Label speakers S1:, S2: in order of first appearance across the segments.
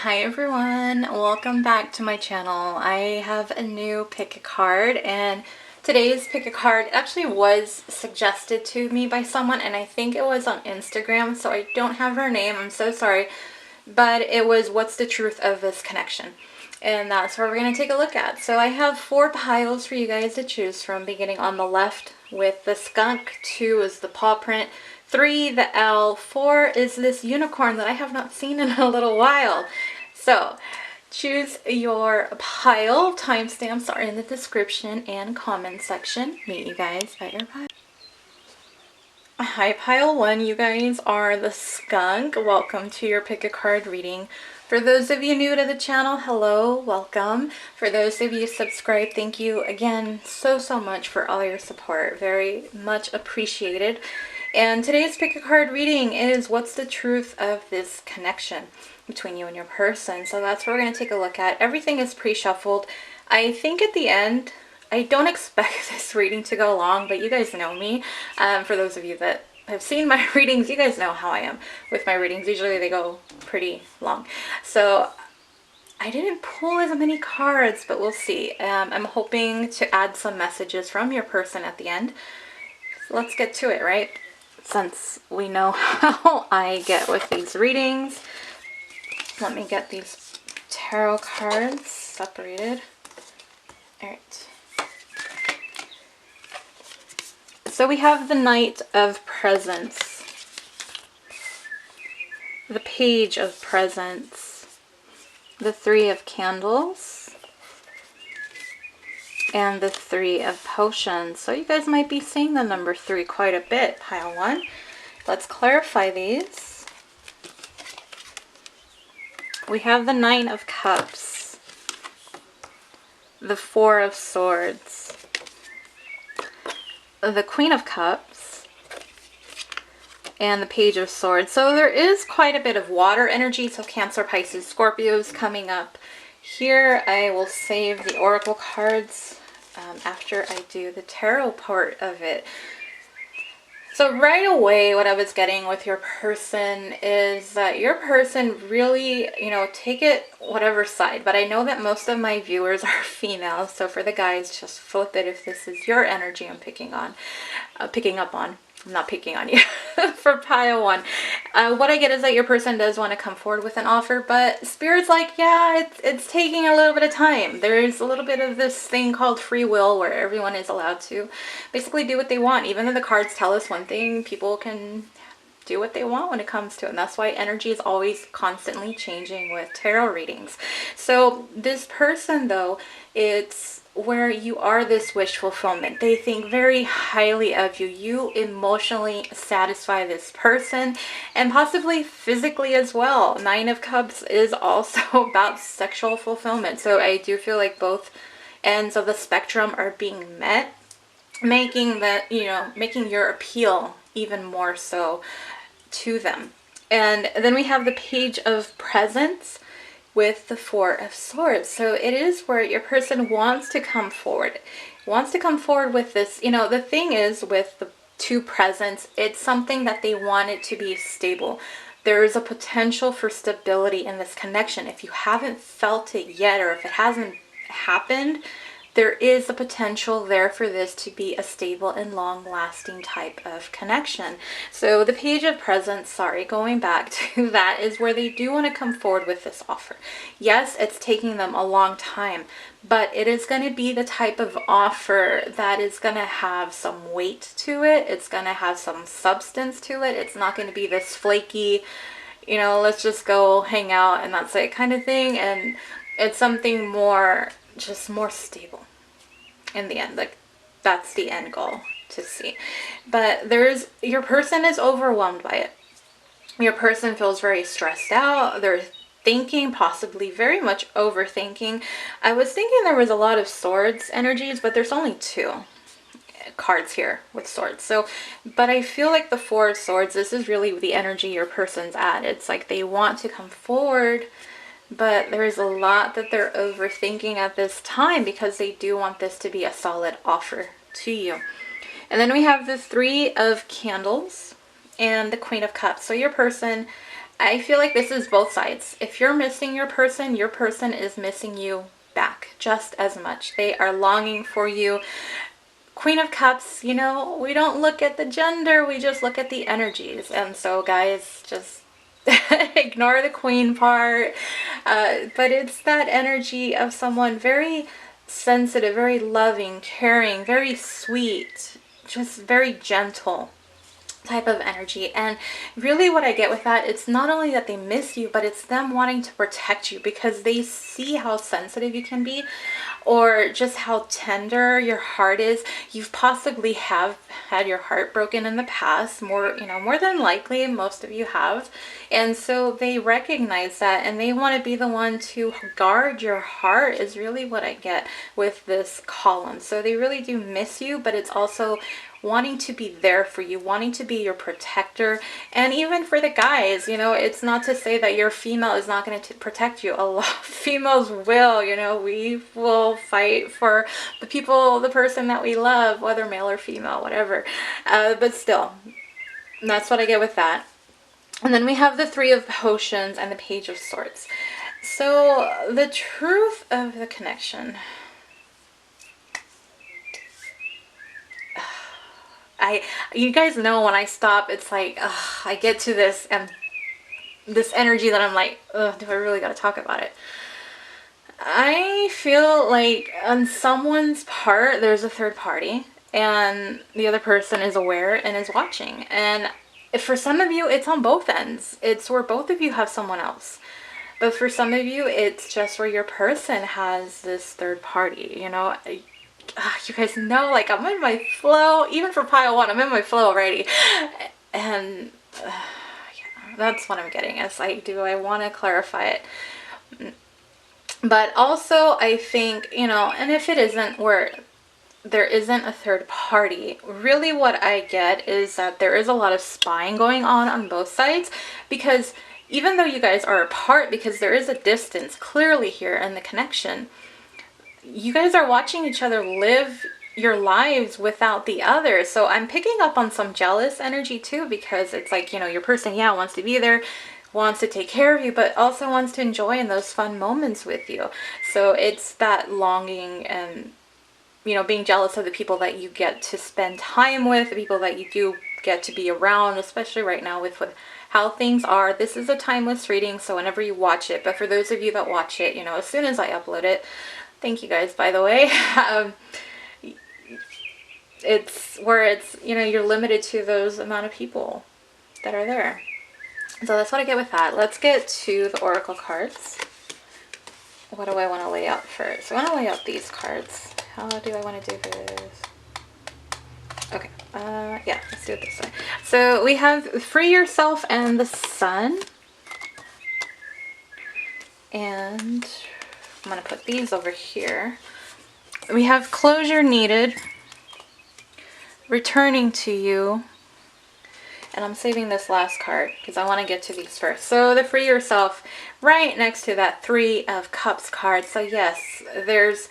S1: Hi everyone, welcome back to my channel. I have a new pick a card, and today's pick a card actually was suggested to me by someone, and I think it was on Instagram, so I don't have her name, I'm so sorry, but it was what's the truth of this connection, and that's what we're going to take a look at. So I have 4 piles for you guys to choose from, beginning on the left with the skunk, 2 is the paw print, 3 the L, 4 is this unicorn that I have not seen in a little while. So choose your pile. Timestamps are in the description and comment section. Meet you guys at your pile. Hi, pile 1. You guys are the skunk. Welcome to your pick a card reading. For those of you new to the channel, hello, welcome. For those of you subscribed, thank you again so much for all your support. Very much appreciated. And today's pick a card reading is what's the truth of this connection between you and your person. So that's what we're going to take a look at. Everything is pre-shuffled. I think at the end, I don't expect this reading to go long, but you guys know me. For those of you that have seen my readings, you guys know how I am with my readings. Usually they go pretty long. So I didn't pull as many cards, but we'll see. I'm hoping to add some messages from your person at the end. So let's get to it, right? Since we know how I get with these readings, let me get these tarot cards separated. All right. So we have the Knight of Presents, the Page of Presents, the 3 of Candles, and the 3 of Potions. So you guys might be seeing the number 3 quite a bit, pile 1. Let's clarify these. We have the 9 of Cups, the 4 of Swords, the Queen of Cups, and the Page of Swords. So there is quite a bit of water energy, so Cancer, Pisces, Scorpios coming up. Here I will save the oracle cards after I do the tarot part of it. So right away, what I was getting with your person is that your person really, take it whatever side. But I know that most of my viewers are female, so for the guys, just flip it if this is your energy I'm picking up on. I'm not picking on you. For pile 1, what I get is that your person does want to come forward with an offer, but Spirit's like, yeah, it's taking a little bit of time. There's a little bit of this thing called free will where everyone is allowed to basically do what they want. Even though the cards tell us one thing, people can do what they want when it comes to it. And that's why energy is always constantly changing with tarot readings. So this person, though, it's where you are this wish fulfillment. They think very highly of you. You emotionally satisfy this person, and possibly physically as well. 9 of Cups is also about sexual fulfillment. So I do feel like both ends of the spectrum are being met, making that, making your appeal even more so to them. And then we have the Page of Presents with the 4 of Swords. So it is where your person wants to come forward with this. The thing is with the 2 presents, it's something that they want it to be stable. There is a potential for stability in this connection. If you haven't felt it yet, or if it hasn't happened, there is a potential there for this to be a stable and long-lasting type of connection. So the Page of Presents, going back to that, is where they do want to come forward with this offer. Yes, it's taking them a long time, but it is going to be the type of offer that is going to have some weight to it. It's going to have some substance to it. It's not going to be this flaky, let's just go hang out and that's it kind of thing. And it's something more, just more stable in the end. Like, that's the end goal to see. But your person is overwhelmed by it. Your person feels very stressed out. They're thinking, possibly very much overthinking. I was thinking there was a lot of swords energies, but there's only 2 cards here with swords. So, but I feel like the 4 of Swords, this is really the energy your person's at. It's like they want to come forward, but there's a lot that they're overthinking at this time because they do want this to be a solid offer to you. And then we have the 3 of Candles and the Queen of Cups. So your person I feel like this is both sides. If you're missing your person is missing you back just as much. They are longing for you. Queen of Cups, you know, we don't look at the gender, we just look at the energies. And so, guys, just ignore the queen part. But it's that energy of someone very sensitive, very loving, caring, very sweet, just very gentle type of energy. And really what I get with that, it's not only that they miss you, but it's them wanting to protect you because they see how sensitive you can be, or just how tender your heart is. You've possibly have had your heart broken in the past, more, you know, more than likely most of you have. And so they recognize that and they want to be the one to guard your heart, is really what I get with this column. So they really do miss you, but it's also wanting to be there for you, wanting to be your protector. And even for the guys, you know, it's not to say that your female is not going to protect you. A lot of females will, you know, we will fight for the people, the person that we love, whether male or female, whatever. But still, that's what I get with that. And then we have the Three of Potions and the Page of Swords. So the truth of the connection, you guys know when I stop, it's like, I get to this and this energy that I'm like, do I really gotta talk about it? I feel like on someone's part, there's a third party and the other person is aware and is watching. And for some of you, it's on both ends. It's where both of you have someone else. But for some of you, it's just where your person has this third party, you know? You guys know, like, I'm in my flow. Even for pile one, I'm in my flow already. And yeah, that's what I'm getting. It's like, do I want to clarify it? But also, I think, you know, and if it isn't where there isn't a third party, really what I get is that there is a lot of spying going on both sides, because even though you guys are apart, because there is a distance clearly here in the connection, you guys are watching each other live your lives without the other. So I'm picking up on some jealous energy too, because it's like, you know, your person, yeah, wants to be there, wants to take care of you, but also wants to enjoy in those fun moments with you. So it's that longing and, you know, being jealous of the people that you get to spend time with, the people that you do get to be around, especially right now with how things are. This is a timeless reading, so whenever you watch it, but for those of you that watch it, you know, as soon as I upload it, thank you guys, by the way, it's where it's, you know, you're limited to those amount of people that are there. So that's what I get with that. Let's get to the oracle cards. What do I want to lay out first? I want to lay out these cards. How do I want to do this? Okay, yeah, let's do it this way. So we have Free Yourself and the Sun. And I'm going to put these over here. We have Closure Needed, Returning to You, and I'm saving this last card because I want to get to these first. So the Free Yourself right next to that Three of Cups card. So yes, there's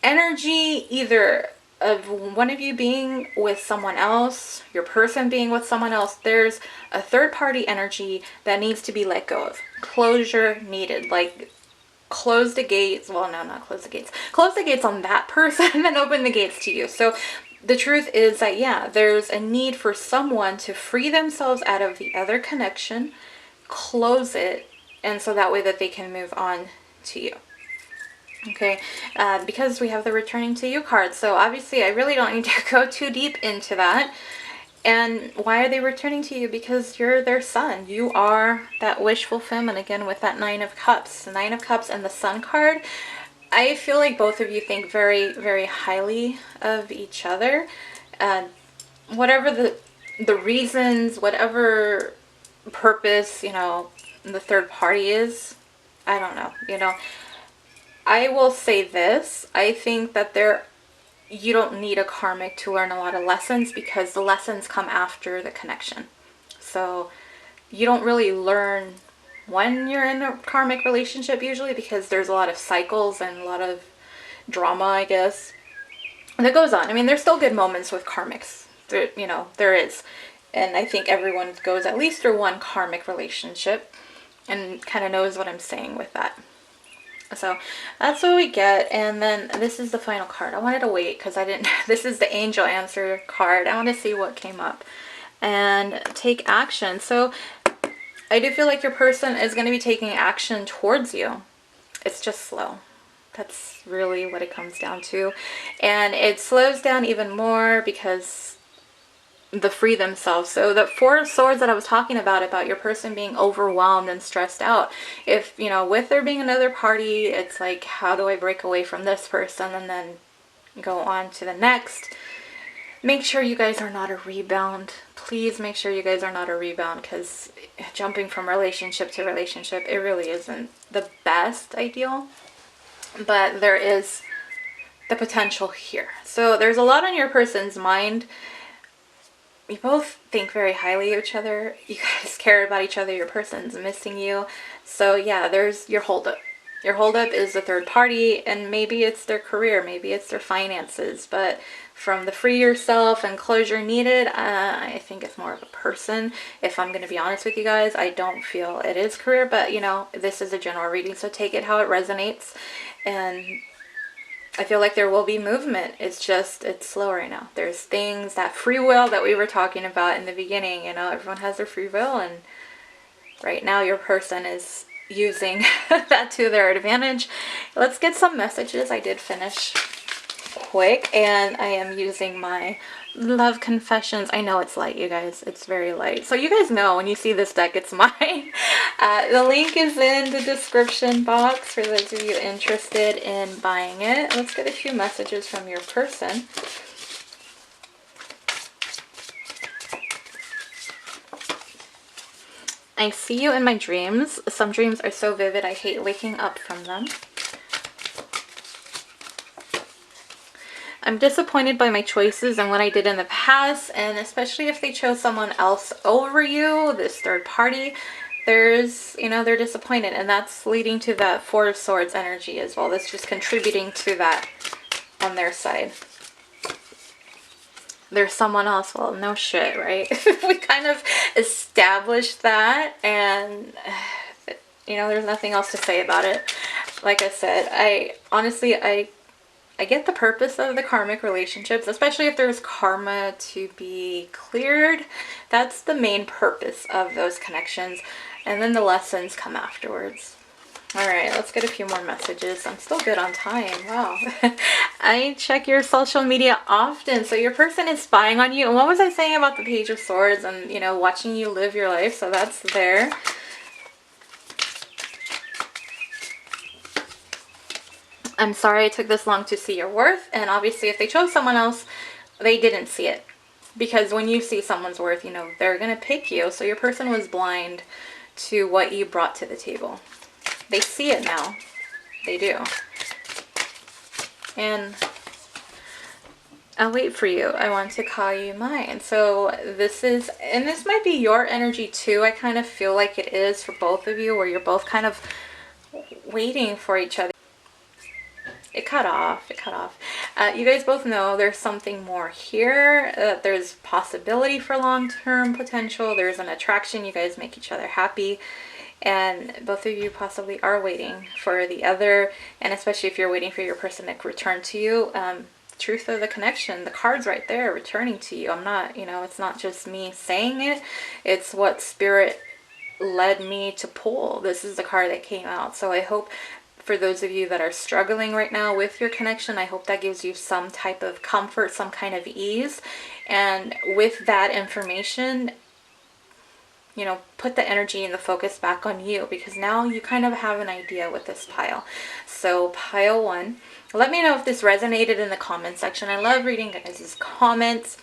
S1: energy either of one of you being with someone else, your person being with someone else. There's a third party energy that needs to be let go of. Closure needed, like close the gates. Well, no, not close the gates. Close the gates on that person and then open the gates to you. So the truth is that, yeah, there's a need for someone to free themselves out of the other connection, close it, and so that way that they can move on to you. Okay, because we have the Returning to You card. So obviously I really don't need to go too deep into that. And why are they returning to you? Because you're their sun. You are that wish fulfillment, again, with that Nine of Cups. The Nine of Cups and the Sun card. I feel like both of you think very, very highly of each other. Whatever the reasons, whatever purpose, you know, the third party is, I don't know, you know. I will say this, I think that you don't need a karmic to learn a lot of lessons, because the lessons come after the connection. So you don't really learn when you're in a karmic relationship usually, because there's a lot of cycles and a lot of drama, I guess, that goes on. I mean, there's still good moments with karmics. There, you know, there is. And I think everyone goes at least through one karmic relationship and kind of knows what I'm saying with that. So that's what we get. And then this is the final card. I wanted to wait because I didn't, this is the angel answer card. I want to see what came up. And take action. So I do feel like your person is going to be taking action towards you. It's just slow. That's really what it comes down to. And it slows down even more because the free themselves. So the Four of Swords that I was talking about your person being overwhelmed and stressed out. If, you know, with there being another party, it's like, how do I break away from this person and then go on to the next? Make sure you guys are not a rebound. Please make sure you guys are not a rebound, because jumping from relationship to relationship, it really isn't the best ideal. But there is the potential here. So there's a lot on your person's mind. You both think very highly of each other. You guys care about each other. Your person's missing you. So yeah, there's your holdup. Your holdup is the third party, and maybe it's their career, maybe it's their finances. But from the free yourself and closure needed, I think it's more of a person. If I'm going to be honest with you guys, I don't feel it is career, but you know, this is a general reading, so take it how it resonates. And I feel like there will be movement. It's just, it's slow right now. There's things, that free will that we were talking about in the beginning, you know, everyone has their free will, and right now your person is using that to their advantage. Let's get some messages. I did finish quick, and I am using my love confessions. I know it's light, you guys. It's very light. So you guys know when you see this deck, it's mine. The link is in the description box for those of you interested in buying it. Let's get a few messages from your person. I see you in my dreams. Some dreams are so vivid, I hate waking up from them. I'm disappointed by my choices and what I did in the past, and especially if they chose someone else over you, this third party, there's, you know, they're disappointed, and that's leading to that Four of Swords energy as well. That's just contributing to that on their side. There's someone else. Well, no shit, right? We kind of established that, and you know, there's nothing else to say about it. Like I said, I get the purpose of the karmic relationships, especially if there's karma to be cleared. That's the main purpose of those connections, and then the lessons come afterwards. All right, let's get a few more messages. I'm still good on time. Wow. I check your social media often, so your person is spying on you. And what was I saying about the Page of Swords and, you know, watching you live your life? So that's there. I'm sorry it took this long to see your worth. And obviously, if they chose someone else, they didn't see it. Because when you see someone's worth, you know, they're going to pick you. So your person was blind to what you brought to the table. They see it now. They do. And I'll wait for you. I want to call you mine. So this is, and this might be your energy too. I kind of feel like it is for both of you, where you're both kind of waiting for each other. It cut off. It cut off. You guys both know there's something more here. There's possibility for long-term potential. There's an attraction. You guys make each other happy. And both of you possibly are waiting for the other, and especially if you're waiting for your person to return to you. Truth of the connection, the card's right there, returning to you. I'm not, you know, it's not just me saying it, it's what spirit led me to pull. This is the card that came out. So I hope for those of you that are struggling right now with your connection, I hope that gives you some type of comfort, some kind of ease. And with that information, you know, put the energy and the focus back on you, because now you kind of have an idea with this pile. So pile 1, let me know if this resonated in the comment section. I love reading guys' comments.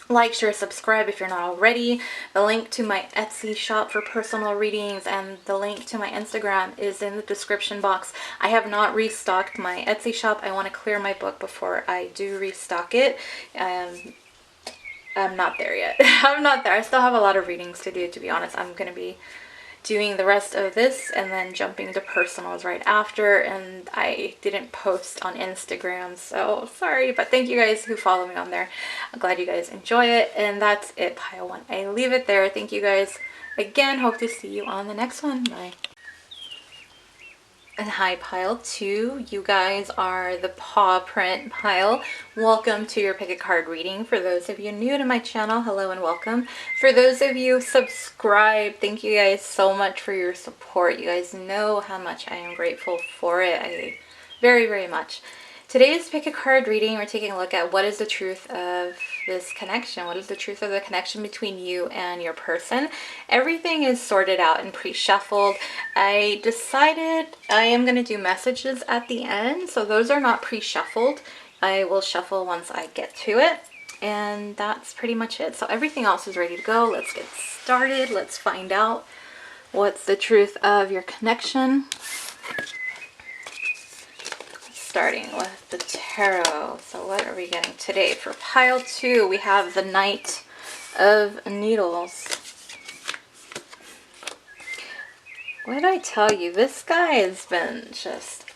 S1: Like, share, subscribe if you're not already. The link to my Etsy shop for personal readings and the link to my Instagram is in the description box. I have not restocked my Etsy shop. I want to clear my book before I do restock it. I'm not there yet. I'm not there. I still have a lot of readings to do, to be honest. I'm going to be doing the rest of this and then jumping to personals right after, and I didn't post on Instagram, so sorry, but thank you guys who follow me on there. I'm glad you guys enjoy it, and that's it, pile 1. I leave it there. Thank you guys again. Hope to see you on the next one. Bye. And hi, pile 2. You guys are the paw print pile. Welcome to your pick a card reading. For those of you new to my channel, hello and welcome. For those of you subscribed, thank you guys so much for your support. You guys know how much I am grateful for it. Very, very much. Today's pick a card reading, we're taking a look at what is the truth of this connection. What is the truth of the connection between you and your person? Everything is sorted out and pre-shuffled. I decided I am going to do messages at the end, so those are not pre-shuffled. I will shuffle once I get to it, and that's pretty much it. So everything else is ready to go. Let's get started. Let's find out what's the truth of your connection. Starting with the tarot. So what are we getting today? For pile 2, we have the Knight of Needles. What did I tell you? This guy has been just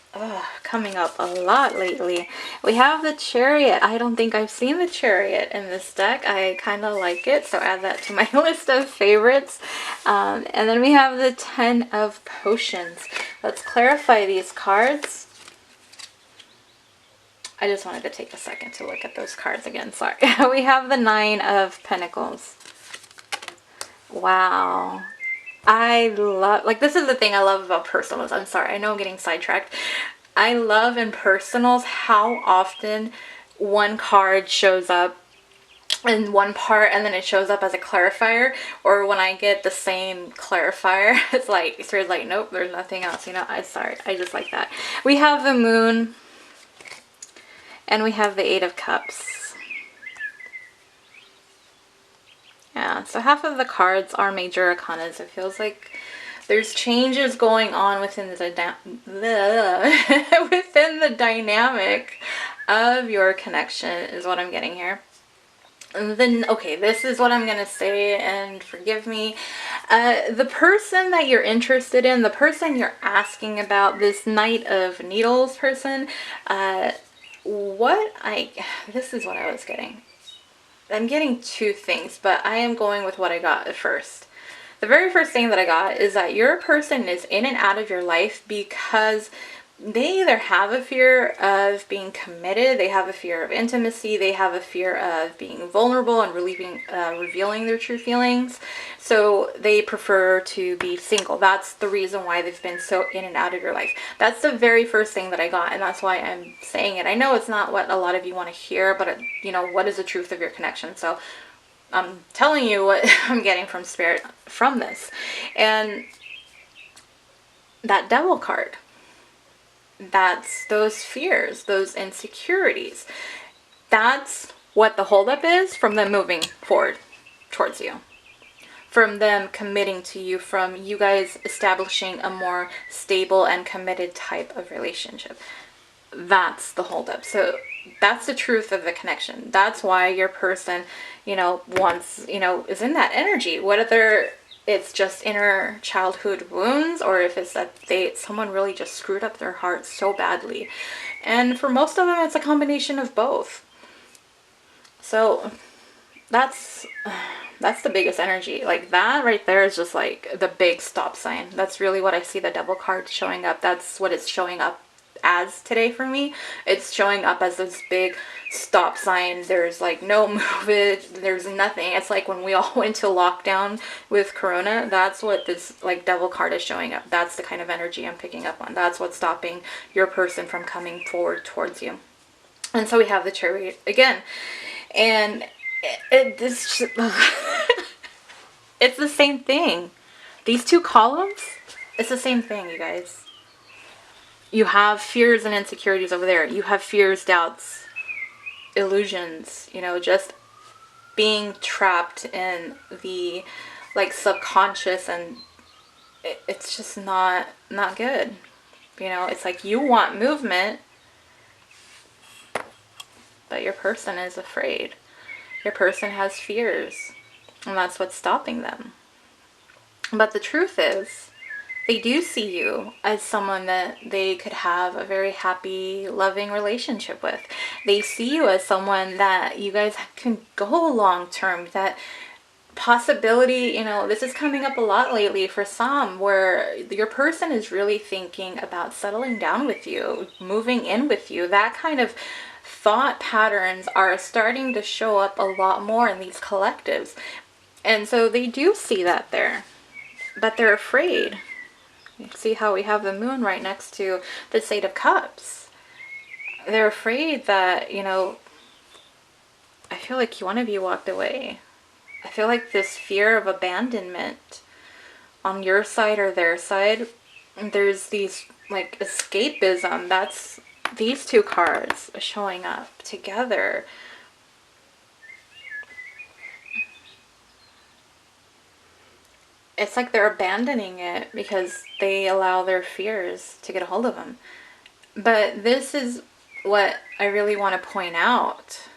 S1: coming up a lot lately. We have the Chariot. I don't think I've seen the Chariot in this deck. I kind of like it, so add that to my list of favorites. And then we have the 10 of Potions. Let's clarify these cards. I just wanted to take a second to look at those cards again. Sorry. We have the 9 of Pentacles. Wow. I love, like, this is the thing I love about personals. I'm sorry. I know I'm getting sidetracked. I love in personals how often one card shows up in one part and then it shows up as a clarifier, or when I get the same clarifier, it's like, it's like, nope, there's nothing else. You know, I'm sorry. I just like that. We have the Moon. And we have the 8 of Cups. Yeah, so half of the cards are major arcanas. It feels like there's changes going on within the within the dynamic of your connection is what I'm getting here. And then, okay, this is what I'm going to say, and forgive me. The person that you're interested in, the person you're asking about, this Knight of Needles person, this is what I was getting. I'm getting two things, but I am going with what I got at first. The very first thing that I got is that your person is in and out of your life because they either have a fear of being committed, they have a fear of intimacy, they have a fear of being vulnerable and revealing their true feelings. So they prefer to be single. That's the reason why they've been so in and out of your life. That's the very first thing that I got, and that's why I'm saying it. I know it's not what a lot of you want to hear, but you know, what is the truth of your connection? So I'm telling you what I'm getting from Spirit from this. And that Devil card, that's those fears, those insecurities. That's what the holdup is from them moving forward towards you, from them committing to you, from you guys establishing a more stable and committed type of relationship. That's the holdup. So that's the truth of the connection. That's why your person, you know, wants, you know, is in that energy. Whether it's just inner childhood wounds, or if it's that someone really just screwed up their heart so badly. And for most of them, it's a combination of both. So that's the biggest energy. Like, that right there is just like the big stop sign. That's really what I see the Devil card showing up. That's what it's showing up as today for me. It's showing up as this big stop sign. There's like no movement, there's nothing. It's like when we all went to lockdown with Corona, that's what this like Devil card is showing up. That's the kind of energy I'm picking up on. That's what's stopping your person from coming forward towards you. And so we have the Chariot again, and it's the same thing. These two columns, it's the same thing, you guys. You have fears and insecurities over there. You have fears, doubts, illusions, you know, just being trapped in the like subconscious, and it's just not good. You know, it's like you want movement, but your person is afraid. Your person has fears, and that's what's stopping them. But the truth is, they do see you as someone that they could have a very happy, loving relationship with. They see you as someone that you guys can go long term, that possibility, you know, this is coming up a lot lately for some, where your person is really thinking about settling down with you, moving in with you. That kind of thought patterns are starting to show up a lot more in these collectives. And so they do see that there, but they're afraid. You see how we have the moon right next to the Eight of Cups. They're afraid that, you know, I feel like one of you walked away. I feel like this fear of abandonment on your side or their side, there's these like escapism. That's these two cards showing up together. It's like they're abandoning it because they allow their fears to get a hold of them. But this is what I really want to point out.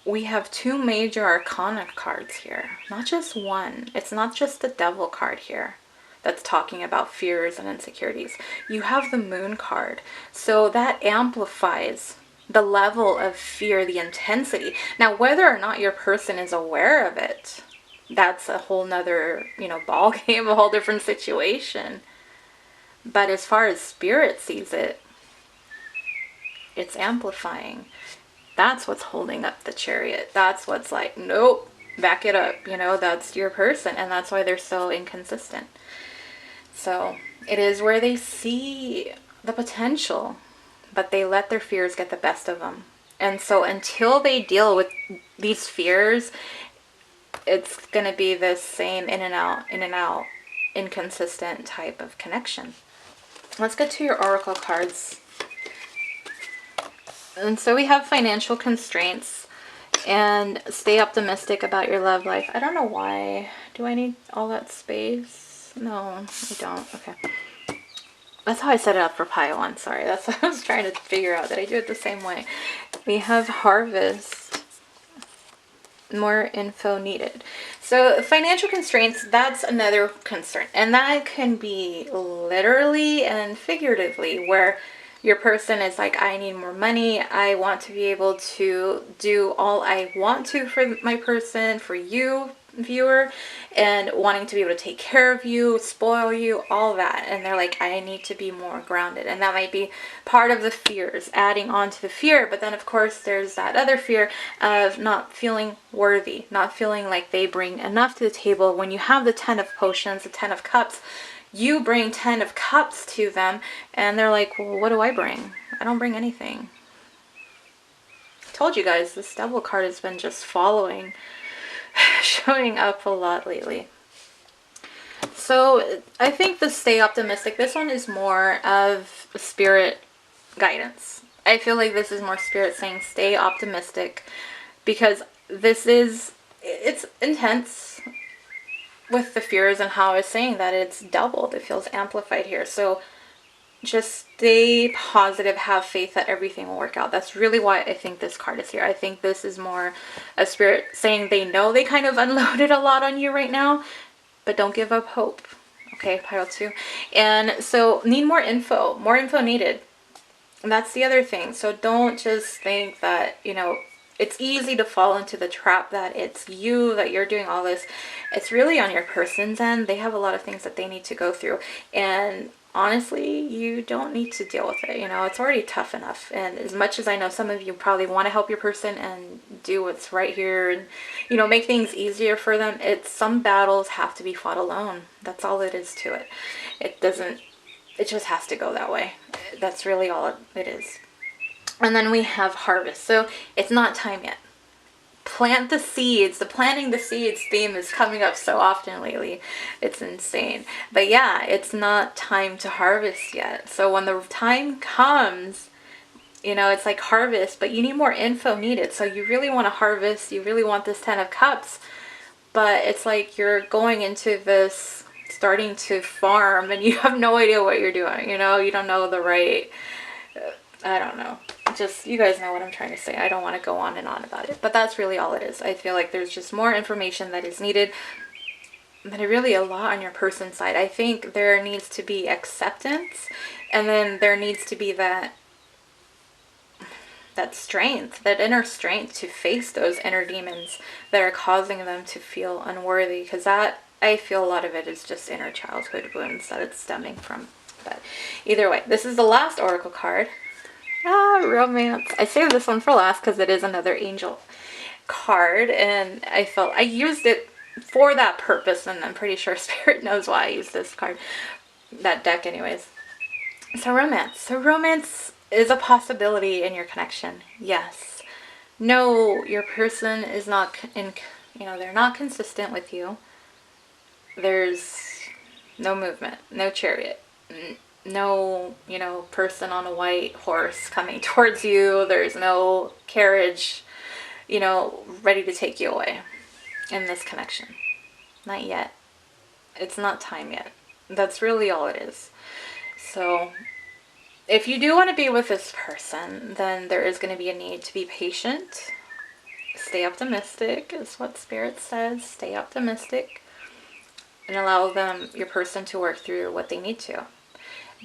S1: We have two major arcana cards here, not just one. It's not just the devil card here that's talking about fears and insecurities. You have the moon card. So that amplifies the level of fear, the intensity. Now, whether or not your person is aware of it, that's a whole nother, you know, ball game, a whole different situation. But as far as spirit sees it, it's amplifying. That's what's holding up the Chariot. That's what's like, nope, back it up. You know, that's your person. And that's why they're so inconsistent. So it is where they see the potential, but they let their fears get the best of them. And so until they deal with these fears, it's going to be this same in and out, inconsistent type of connection. Let's get to your oracle cards. And so we have financial constraints and stay optimistic about your love life. I don't know why. Do I need all that space? No, I don't. Okay. That's how I set it up for pile on. Sorry. That's what I was trying to figure out. Did I do it the same way? We have harvest. More info needed. So financial constraints, that's another concern. And that can be literally and figuratively, where your person is like, I need more money. I want to be able to do all I want to for my person, for you, viewer, and wanting to be able to take care of you, spoil you, all that. And they're like, I need to be more grounded. And that might be part of the fears, adding on to the fear. But then, of course, there's that other fear of not feeling worthy, not feeling like they bring enough to the table. When you have the 10 of potions, the 10 of cups, you bring 10 of cups to them, and they're like, well, what do I bring? I don't bring anything. I told you guys, this devil card has been just following, showing up a lot lately. So I think the stay optimistic, this one is more of spirit guidance. I feel like this is more spirit saying stay optimistic, because this is, it's intense with the fears, and how I was saying that it's doubled. It feels amplified here. So just stay positive, have faith that everything will work out. That's really why I think this card is here. I think this is more a spirit saying they know they kind of unloaded a lot on you right now, but don't give up hope. Okay, pile 2. And so need more info needed. And that's the other thing. So don't just think that, you know, it's easy to fall into the trap that it's you, that you're doing all this. It's really on your person's end. They have a lot of things that they need to go through. And honestly, you don't need to deal with it. You know, it's already tough enough. And as much as I know some of you probably want to help your person and do what's right here and, you know, make things easier for them, some battles have to be fought alone. That's all it is to it. It just has to go that way. That's really all it is. And then we have harvest. So it's not time yet. Plant the seeds. The planting the seeds theme is coming up so often lately. It's insane. But yeah, it's not time to harvest yet. So when the time comes, you know, it's like harvest, but you need more info needed. So you really want to harvest. You really want this 10 of cups. But it's like you're going into this, starting to farm, and you have no idea what you're doing. You know, you don't know the right... I don't know. Just, you guys know what I'm trying to say. I don't want to go on and on about it. But that's really all it is. I feel like there's just more information that is needed. really a lot on your person's side. I think there needs to be acceptance, and then there needs to be that strength, that inner strength to face those inner demons that are causing them to feel unworthy, because that, I feel a lot of it is just inner childhood wounds that it's stemming from. But either way, this is the last oracle card. Romance. I saved this one for last because it is another angel card, and I felt I used it for that purpose, and I'm pretty sure Spirit knows why I used this card, that deck anyways. So romance. So romance is a possibility in your connection. Yes. No, your person is not they're not consistent with you. There's no movement, no chariot, no, person on a white horse coming towards you. There's no carriage, ready to take you away in this connection. Not yet. It's not time yet. That's really all it is. So if you do want to be with this person, then there is going to be a need to be patient. Stay optimistic is what Spirit says. Stay optimistic and allow your person to work through what they need to.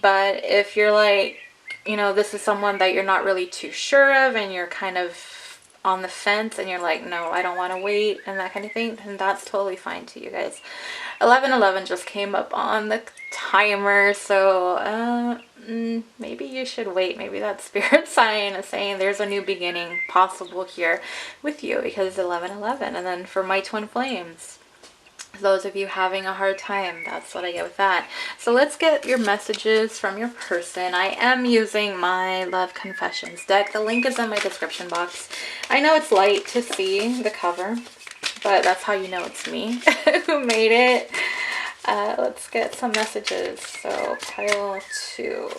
S1: But if you're like, this is someone that you're not really too sure of, and you're kind of on the fence, and you're like, no, I don't want to wait, and that kind of thing, then that's totally fine too, you guys. 1111 just came up on the timer, so maybe you should wait. Maybe that Spirit sign is saying there's a new beginning possible here with you, because 1111. And then for my twin flames, those of you having a hard time, that's what I get with that. So let's get your messages from your person. I am using my Love Confessions deck. The link is in my description box. I know it's light to see the cover, but that's how you know it's me who made it. Let's get some messages. So pile 2.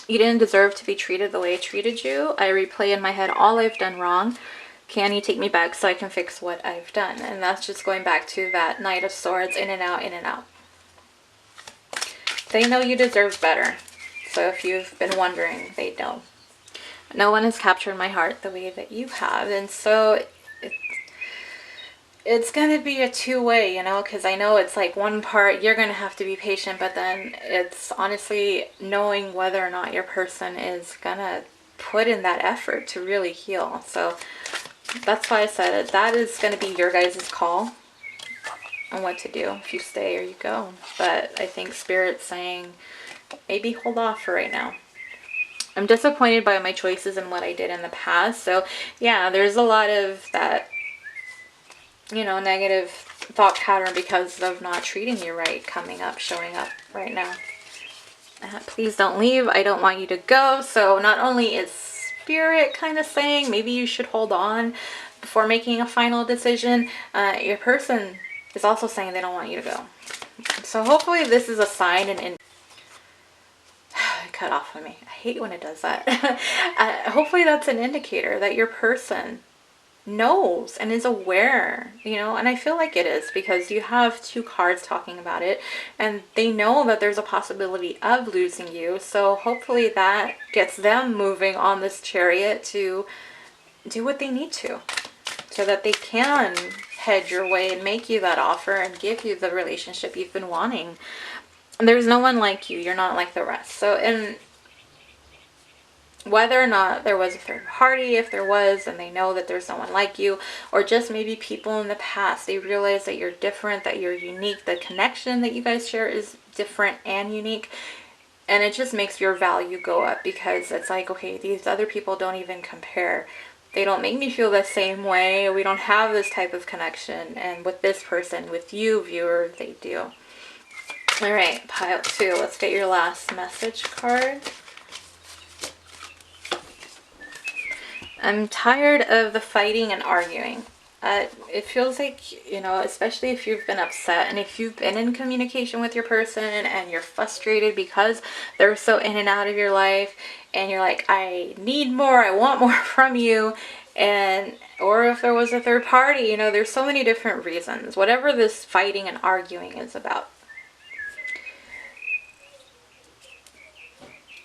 S1: You didn't deserve to be treated the way I treated you. I replay in my head all I've done wrong. Can you take me back so I can fix what I've done? And that's just going back to that Knight of Swords, in and out, in and out. They know you deserve better. So if you've been wondering, they know. No one has captured my heart the way that you have. And so it's going to be a two-way, because I know it's like one part you're going to have to be patient, but then it's honestly knowing whether or not your person is going to put in that effort to really heal. So that's why I said it. That is going to be your guys' call on what to do, if you stay or you go. But I think Spirit's saying maybe hold off for right now. I'm disappointed by my choices and what I did in the past. So yeah, there's a lot of that, negative thought pattern because of not treating you right coming up, showing up right now. Please don't leave. I don't want you to go. So not only is Spirit kind of saying maybe you should hold on before making a final decision, your person is also saying they don't want you to go. So hopefully this is a sign and cut off on me. I hate when it does that. Hopefully that's an indicator that your person knows and is aware, and I feel like it is, because you have 2 cards talking about it, and they know that there's a possibility of losing you. So hopefully that gets them moving on this chariot to do what they need to, so that they can head your way and make you that offer and give you the relationship you've been wanting. There's no one like you. You're not like the rest. So, and whether or not there was a third party, if there was, and they know that there's no one like you, or just maybe people in the past, they realize that you're different, that you're unique, the connection that you guys share is different and unique, and it just makes your value go up, because it's like, okay, these other people don't even compare. They don't make me feel the same way. We don't have this type of connection, and with this person, with you, viewer, they do. All right, pile 2. Let's get your last message card. I'm tired of the fighting and arguing. It feels like, especially if you've been upset and if you've been in communication with your person and you're frustrated because they're so in and out of your life, and you're like, I need more, I want more from you, or if there was a third party, there's so many different reasons. Whatever this fighting and arguing is about,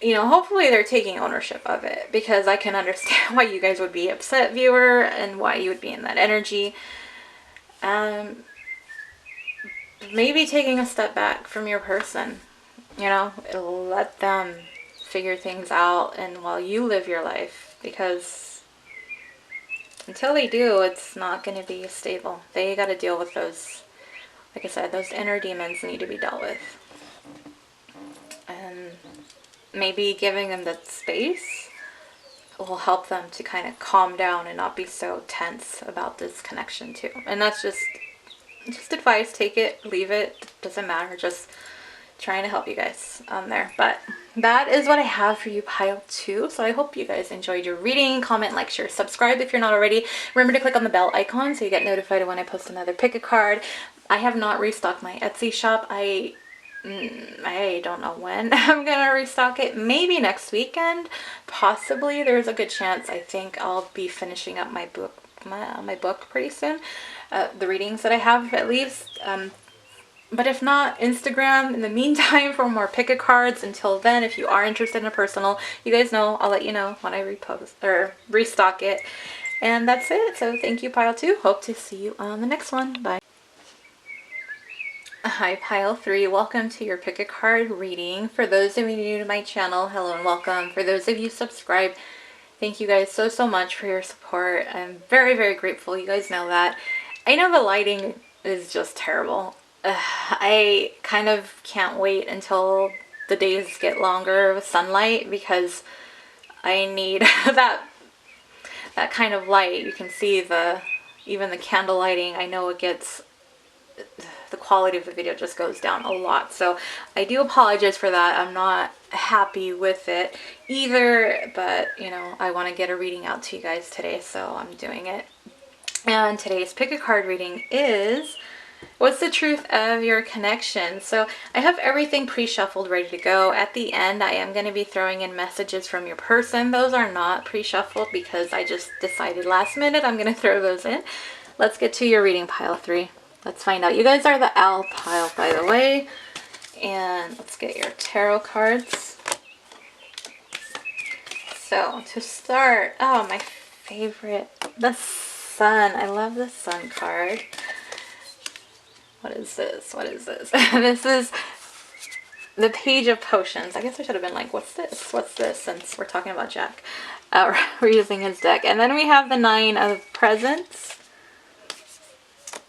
S1: you know, hopefully they're taking ownership of it, because I can understand why you guys would be upset, viewer, and why you would be in that energy. Maybe taking a step back from your person, you know, let them figure things out, and while you live your life, because until they do, it's not going to be stable. They got to deal with those, like I said, those inner demons need to be dealt with. And maybe giving them that space will help them to kind of calm down and not be so tense about this connection too. And that's just advice. Take it, leave it, doesn't matter. Just trying to help you guys on there. But that is what I have for you, pile 2. So I hope you guys enjoyed your reading. Comment, like, share, subscribe if you're not already. Remember to click on the bell icon so you get notified when I post another pick a card. I have not restocked my Etsy shop. I don't know when I'm gonna restock it. Maybe next weekend, possibly. There's a good chance. I think I'll be finishing up my book, my book pretty soon. The readings that I have, at least. But if not, Instagram in the meantime for more pick a cards. Until then, if you are interested in a personal, you guys know, I'll let you know when I repost or restock it. And that's it. So thank you, pile 2. Hope to see you on the next one. Bye. Hi, pile 3. Welcome to your pick a card reading. For those of you new to my channel, hello and welcome. For those of you subscribed, thank you guys so much for your support. I'm very, very grateful. You guys know that. I know the lighting is just terrible. I kind of can't wait until the days get longer with sunlight, because I need that kind of light. You can see even the candle lighting. I know it gets, the quality of the video just goes down a lot. So I do apologize for that. I'm not happy with it either, but you know, I want to get a reading out to you guys today, so I'm doing it. And today's pick a card reading is, what's the truth of your connection? So I have everything pre-shuffled, ready to go. At the end, I am going to be throwing in messages from your person. Those are not pre-shuffled because I just decided last minute I'm going to throw those in. Let's get to your reading, pile 3. Let's find out. You guys are the owl pile, by the way. And let's get your tarot cards. So to start, oh, my favorite, the sun. I love the sun card. What is this? What is this? This is the Page of Potions. I guess I should have been like, what's this? What's this? Since we're talking about Jack. We're using his deck. And then we have the 9 of Presents.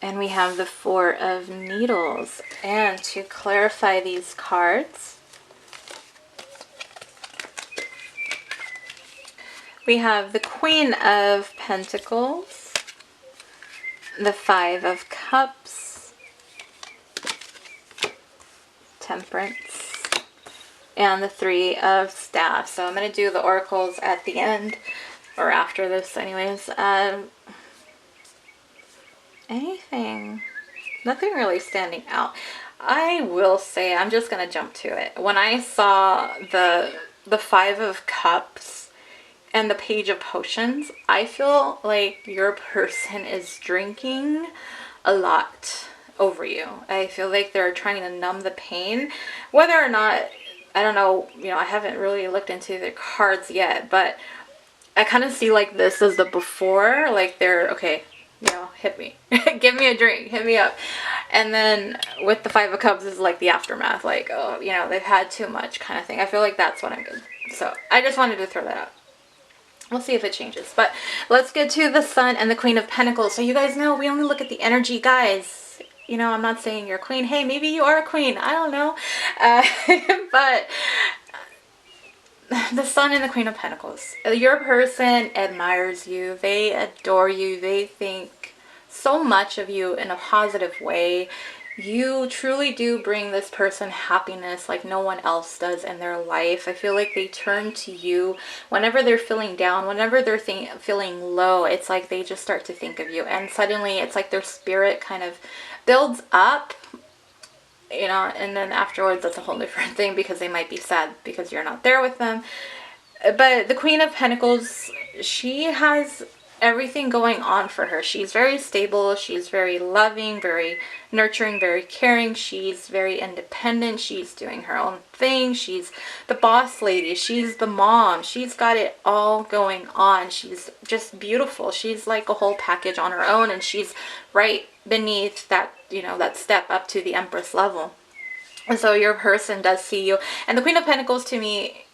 S1: And we have the 4 of Needles. And to clarify these cards, we have the Queen of Pentacles, the 5 of Cups, Temperance, and the 3 of Staffs. So I'm going to do the oracles at the end, or after this anyways. Anything, nothing really standing out. I will say, I'm just going to jump to it. When I saw the 5 of Cups and the Page of Potions, I feel like your person is drinking a lot over you. I feel like they're trying to numb the pain. Whether or not, I don't know, you know, I haven't really looked into the cards yet, but I kind of see like this as the before, like they're, okay, you know, hit me. Give me a drink. Hit me up. And then with the 5 of Cups is like the aftermath, like, oh, you know, they've had too much kind of thing. I feel like that's what I'm good. So I just wanted to throw that out. We'll see if it changes. But let's get to the Sun and the Queen of Pentacles. So you guys know we only look at the energy, guys. You know, I'm not saying you're a queen. Hey, maybe you are a queen. I don't know. But the Sun and the Queen of Pentacles. Your person admires you. They adore you. They think so much of you in a positive way. You truly do bring this person happiness like no one else does in their life. I feel like they turn to you whenever they're feeling down, whenever they're feeling low. It's like they just start to think of you. And suddenly it's like their spirit kind of builds up. You know, and then afterwards that's a whole different thing, because they might be sad because you're not there with them. But the Queen of Pentacles, she has everything going on for her. She's very stable, she's very loving, very nurturing, very caring, she's very independent, she's doing her own thing, she's the boss lady, she's the mom, she's got it all going on. She's just beautiful. She's like a whole package on her own, and she's right beneath that, you know, that step up to the Empress level. And so your person does see you. And the Queen of Pentacles, to me,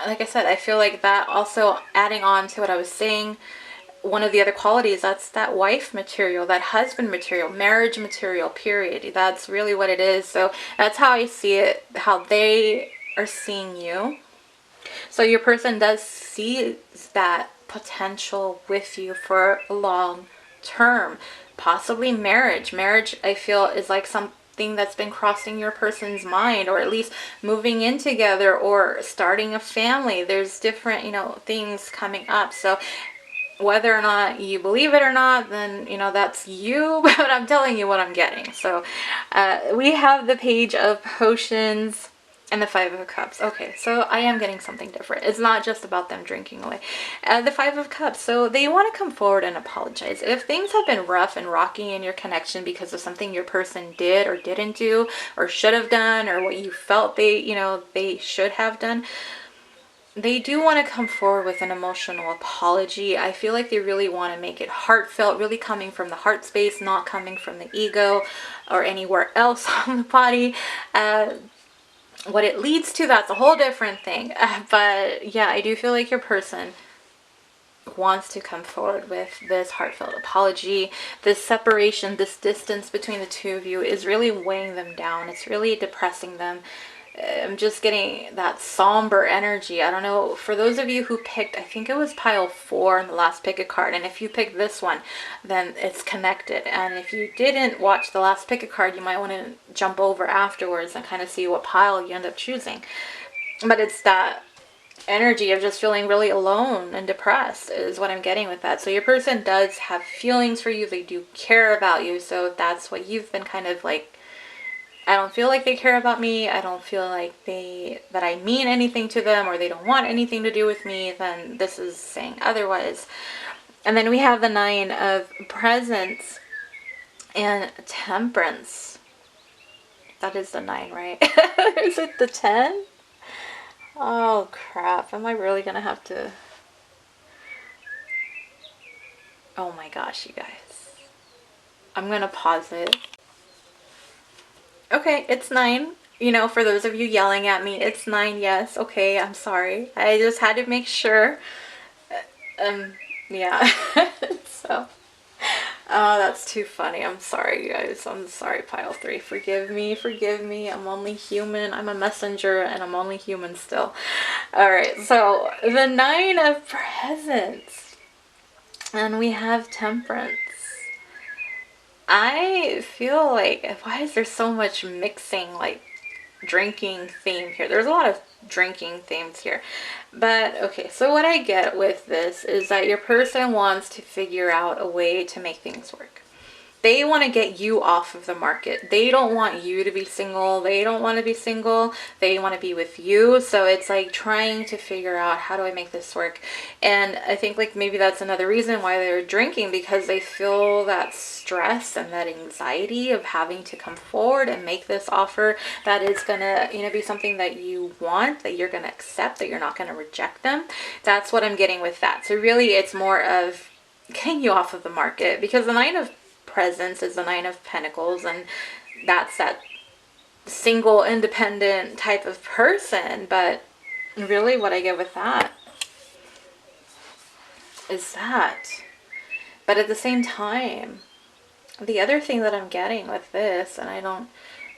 S1: like I said, I feel like that also, adding on to what I was saying, one of the other qualities, that's that wife material, that husband material, marriage material, period. That's really what it is. So that's how I see it, how they are seeing you. So your person does see that potential with you for a long term, possibly marriage. Marriage, I feel, is like something that's been crossing your person's mind, or at least moving in together or starting a family. There's different, you know, things coming up. So whether or not you believe it or not, then, you know, that's you, but I'm telling you what I'm getting. So we have the Page of Potions and the Five of Cups. Okay, so I am getting something different. It's not just about them drinking away. The Five of Cups. So they want to come forward and apologize. If things have been rough and rocky in your connection because of something your person did or didn't do or should have done, or what you felt they, you know, they should have done, they do want to come forward with an emotional apology. I feel like they really want to make it heartfelt, really coming from the heart space, not coming from the ego or anywhere else on the body. What it leads to, that's a whole different thing. But yeah, I do feel like your person wants to come forward with this heartfelt apology. This separation, this distance between the two of you is really weighing them down. It's really depressing them. I'm just getting that somber energy. I don't know, for those of you who picked, I think it was pile 4 in the last pick a card, and if you picked this one, then it's connected. And if you didn't watch the last pick a card, you might want to jump over afterwards and kind of see what pile you end up choosing. But it's that energy of just feeling really alone and depressed is what I'm getting with that. So your person does have feelings for you. They do care about you. So if that's what you've been kind of like, I don't feel like they care about me, I don't feel like that I mean anything to them, or they don't want anything to do with me, then this is saying otherwise. And then we have the Nine of Presents and Temperance. That is the 9, right? Is it the 10? Oh crap, am I really gonna have to... Oh my gosh, you guys. I'm gonna pause it. Okay, it's 9. You know, for those of you yelling at me, it's 9, yes. Okay, I'm sorry. I just had to make sure. Yeah. So, oh, that's too funny. I'm sorry, you guys. I'm sorry, pile 3. Forgive me, forgive me. I'm only human. I'm a messenger, and I'm only human still. Alright, so the 9 of Presents. And we have Temperance. I feel like, why is there so much mixing, like, drinking theme here? There's a lot of drinking themes here. But, okay, so what I get with this is that your person wants to figure out a way to make things work. They want to get you off of the market. They don't want you to be single. They don't want to be single. They want to be with you. So it's like trying to figure out, how do I make this work? And I think like maybe that's another reason why they're drinking, because they feel that stress and that anxiety of having to come forward and make this offer that is going to, you know, be something that you want, that you're going to accept, that you're not going to reject them. That's what I'm getting with that. So really it's more of getting you off of the market, because the Nine of Presence is the 9 of Pentacles, and that's that single independent type of person. But really what I get with that is that, but at the same time, the other thing that I'm getting with this, and I'm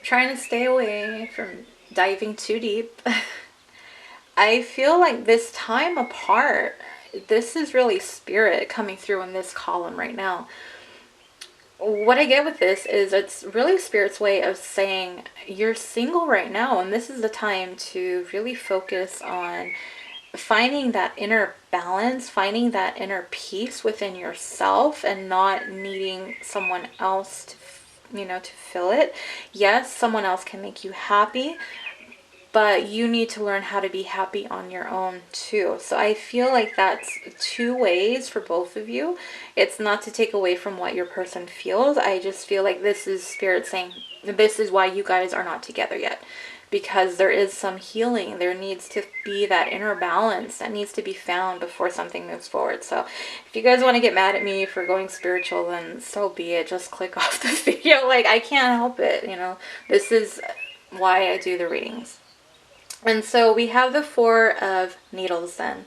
S1: trying to stay away from diving too deep, I feel like this time apart, this is really spirit coming through in this column right now. What I get with this is it's really spirit's way of saying you're single right now, and this is the time to really focus on finding that inner balance, finding that inner peace within yourself, and not needing someone else to, you know, to fill it. Yes, someone else can make you happy, but you need to learn how to be happy on your own too. So I feel like that's two ways for both of you. It's not to take away from what your person feels. I just feel like this is Spirit saying this is why you guys are not together yet. Because there is some healing. There needs to be that inner balance that needs to be found before something moves forward. So if you guys want to get mad at me for going spiritual, then so be it. Just click off the video. Like, I can't help it, you know. This is why I do the readings. And so we have the Four of Needles then.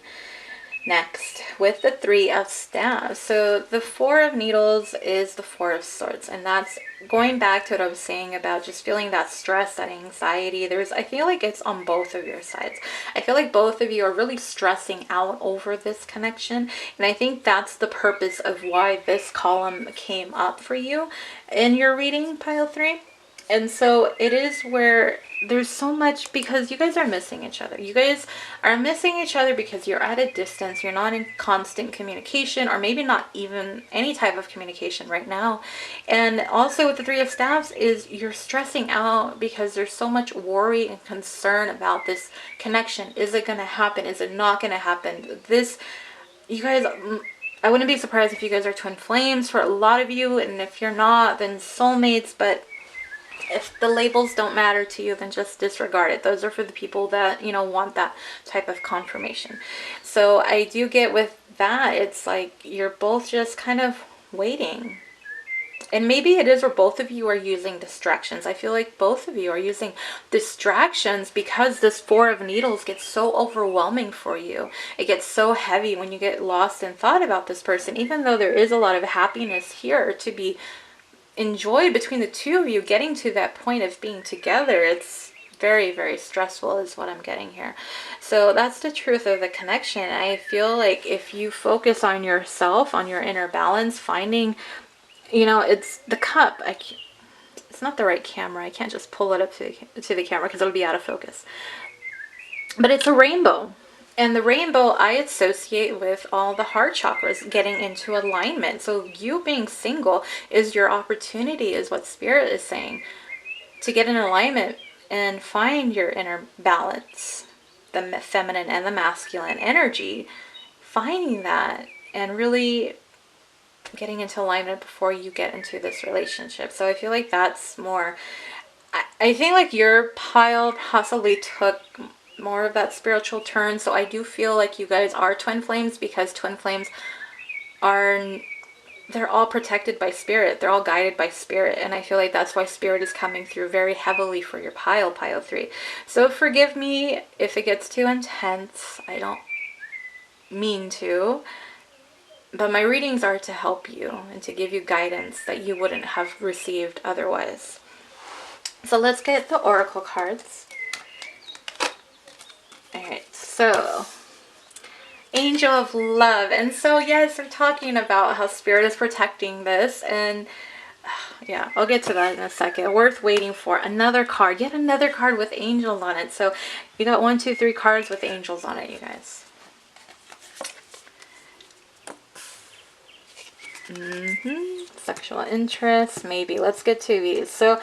S1: Next, with the Three of Staves. So the Four of Needles is the Four of Swords, and that's going back to what I was saying about just feeling that stress, that anxiety. I feel like it's on both of your sides. I feel like both of you are really stressing out over this connection, and I think that's the purpose of why this column came up for you in your reading, pile 3. And so it is where there's so much, because you guys are missing each other. You guys are missing each other because you're at a distance. You're not in constant communication, or maybe not even any type of communication right now. And also with the Three of Staves is you're stressing out because there's so much worry and concern about this connection. Is it going to happen? Is it not going to happen? You guys, I wouldn't be surprised if you guys are twin flames for a lot of you. And if you're not, then soulmates. But if the labels don't matter to you, then just disregard it. Those are for the people that, you know, want that type of confirmation. So I do get with that, it's like you're both just kind of waiting. And maybe it is where both of you are using distractions. I feel like both of you are using distractions because this Four of Needles gets so overwhelming for you. It gets so heavy when you get lost in thought about this person, even though there is a lot of happiness here to be enjoy between the two of you. Getting to that point of being together, it's very, very stressful is what I'm getting here. So that's the truth of the connection. I feel like if you focus on yourself, on your inner balance, finding, you know, it's the cup. It's not the right camera. I can't just pull it up to the camera because it'll be out of focus. But it's a rainbow. And the rainbow I associate with all the heart chakras getting into alignment. So you being single is your opportunity, is what Spirit is saying, to get in alignment and find your inner balance, the feminine and the masculine energy, finding that and really getting into alignment before you get into this relationship. So I feel like that's more, I think like your pile possibly took more of that spiritual turn. So I do feel like you guys are twin flames, because twin flames they're all protected by Spirit. They're all guided by Spirit. And I feel like that's why Spirit is coming through very heavily for your pile 3. So forgive me if it gets too intense. I don't mean to. But my readings are to help you and to give you guidance that you wouldn't have received otherwise. So let's get the oracle cards. Alright, so Angel of Love. And so yes, we're talking about how Spirit is protecting this, and yeah, I'll get to that in a second. Worth waiting for. Another card, yet another card with angels on it. So you got 1, 2, 3 cards with angels on it, you guys. Sexual interest, maybe. Let's get to these. So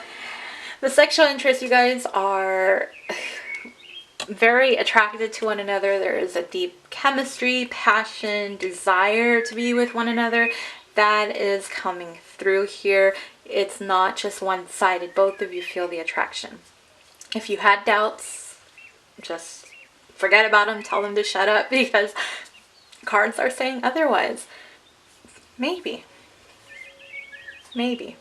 S1: the sexual interest, you guys are very attracted to one another. There is a deep chemistry, passion, desire to be with one another that is coming through here. It's not just one-sided. Both of you feel the attraction. If you had doubts, just forget about them. Tell them to shut up, because cards are saying otherwise. Maybe. Maybe.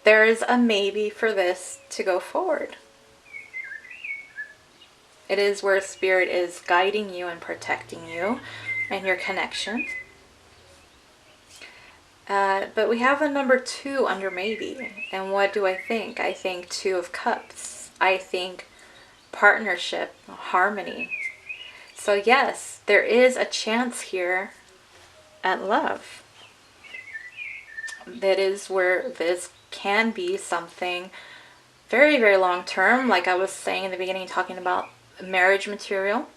S1: There is a maybe for this to go forward. It is where Spirit is guiding you and protecting you and your connection. But we have a number 2 under maybe. And what do I think? I think 2 of Cups. I think partnership, harmony. So yes, there is a chance here at love. That is where this can be something very, very long term. Like I was saying in the beginning, talking about marriage material.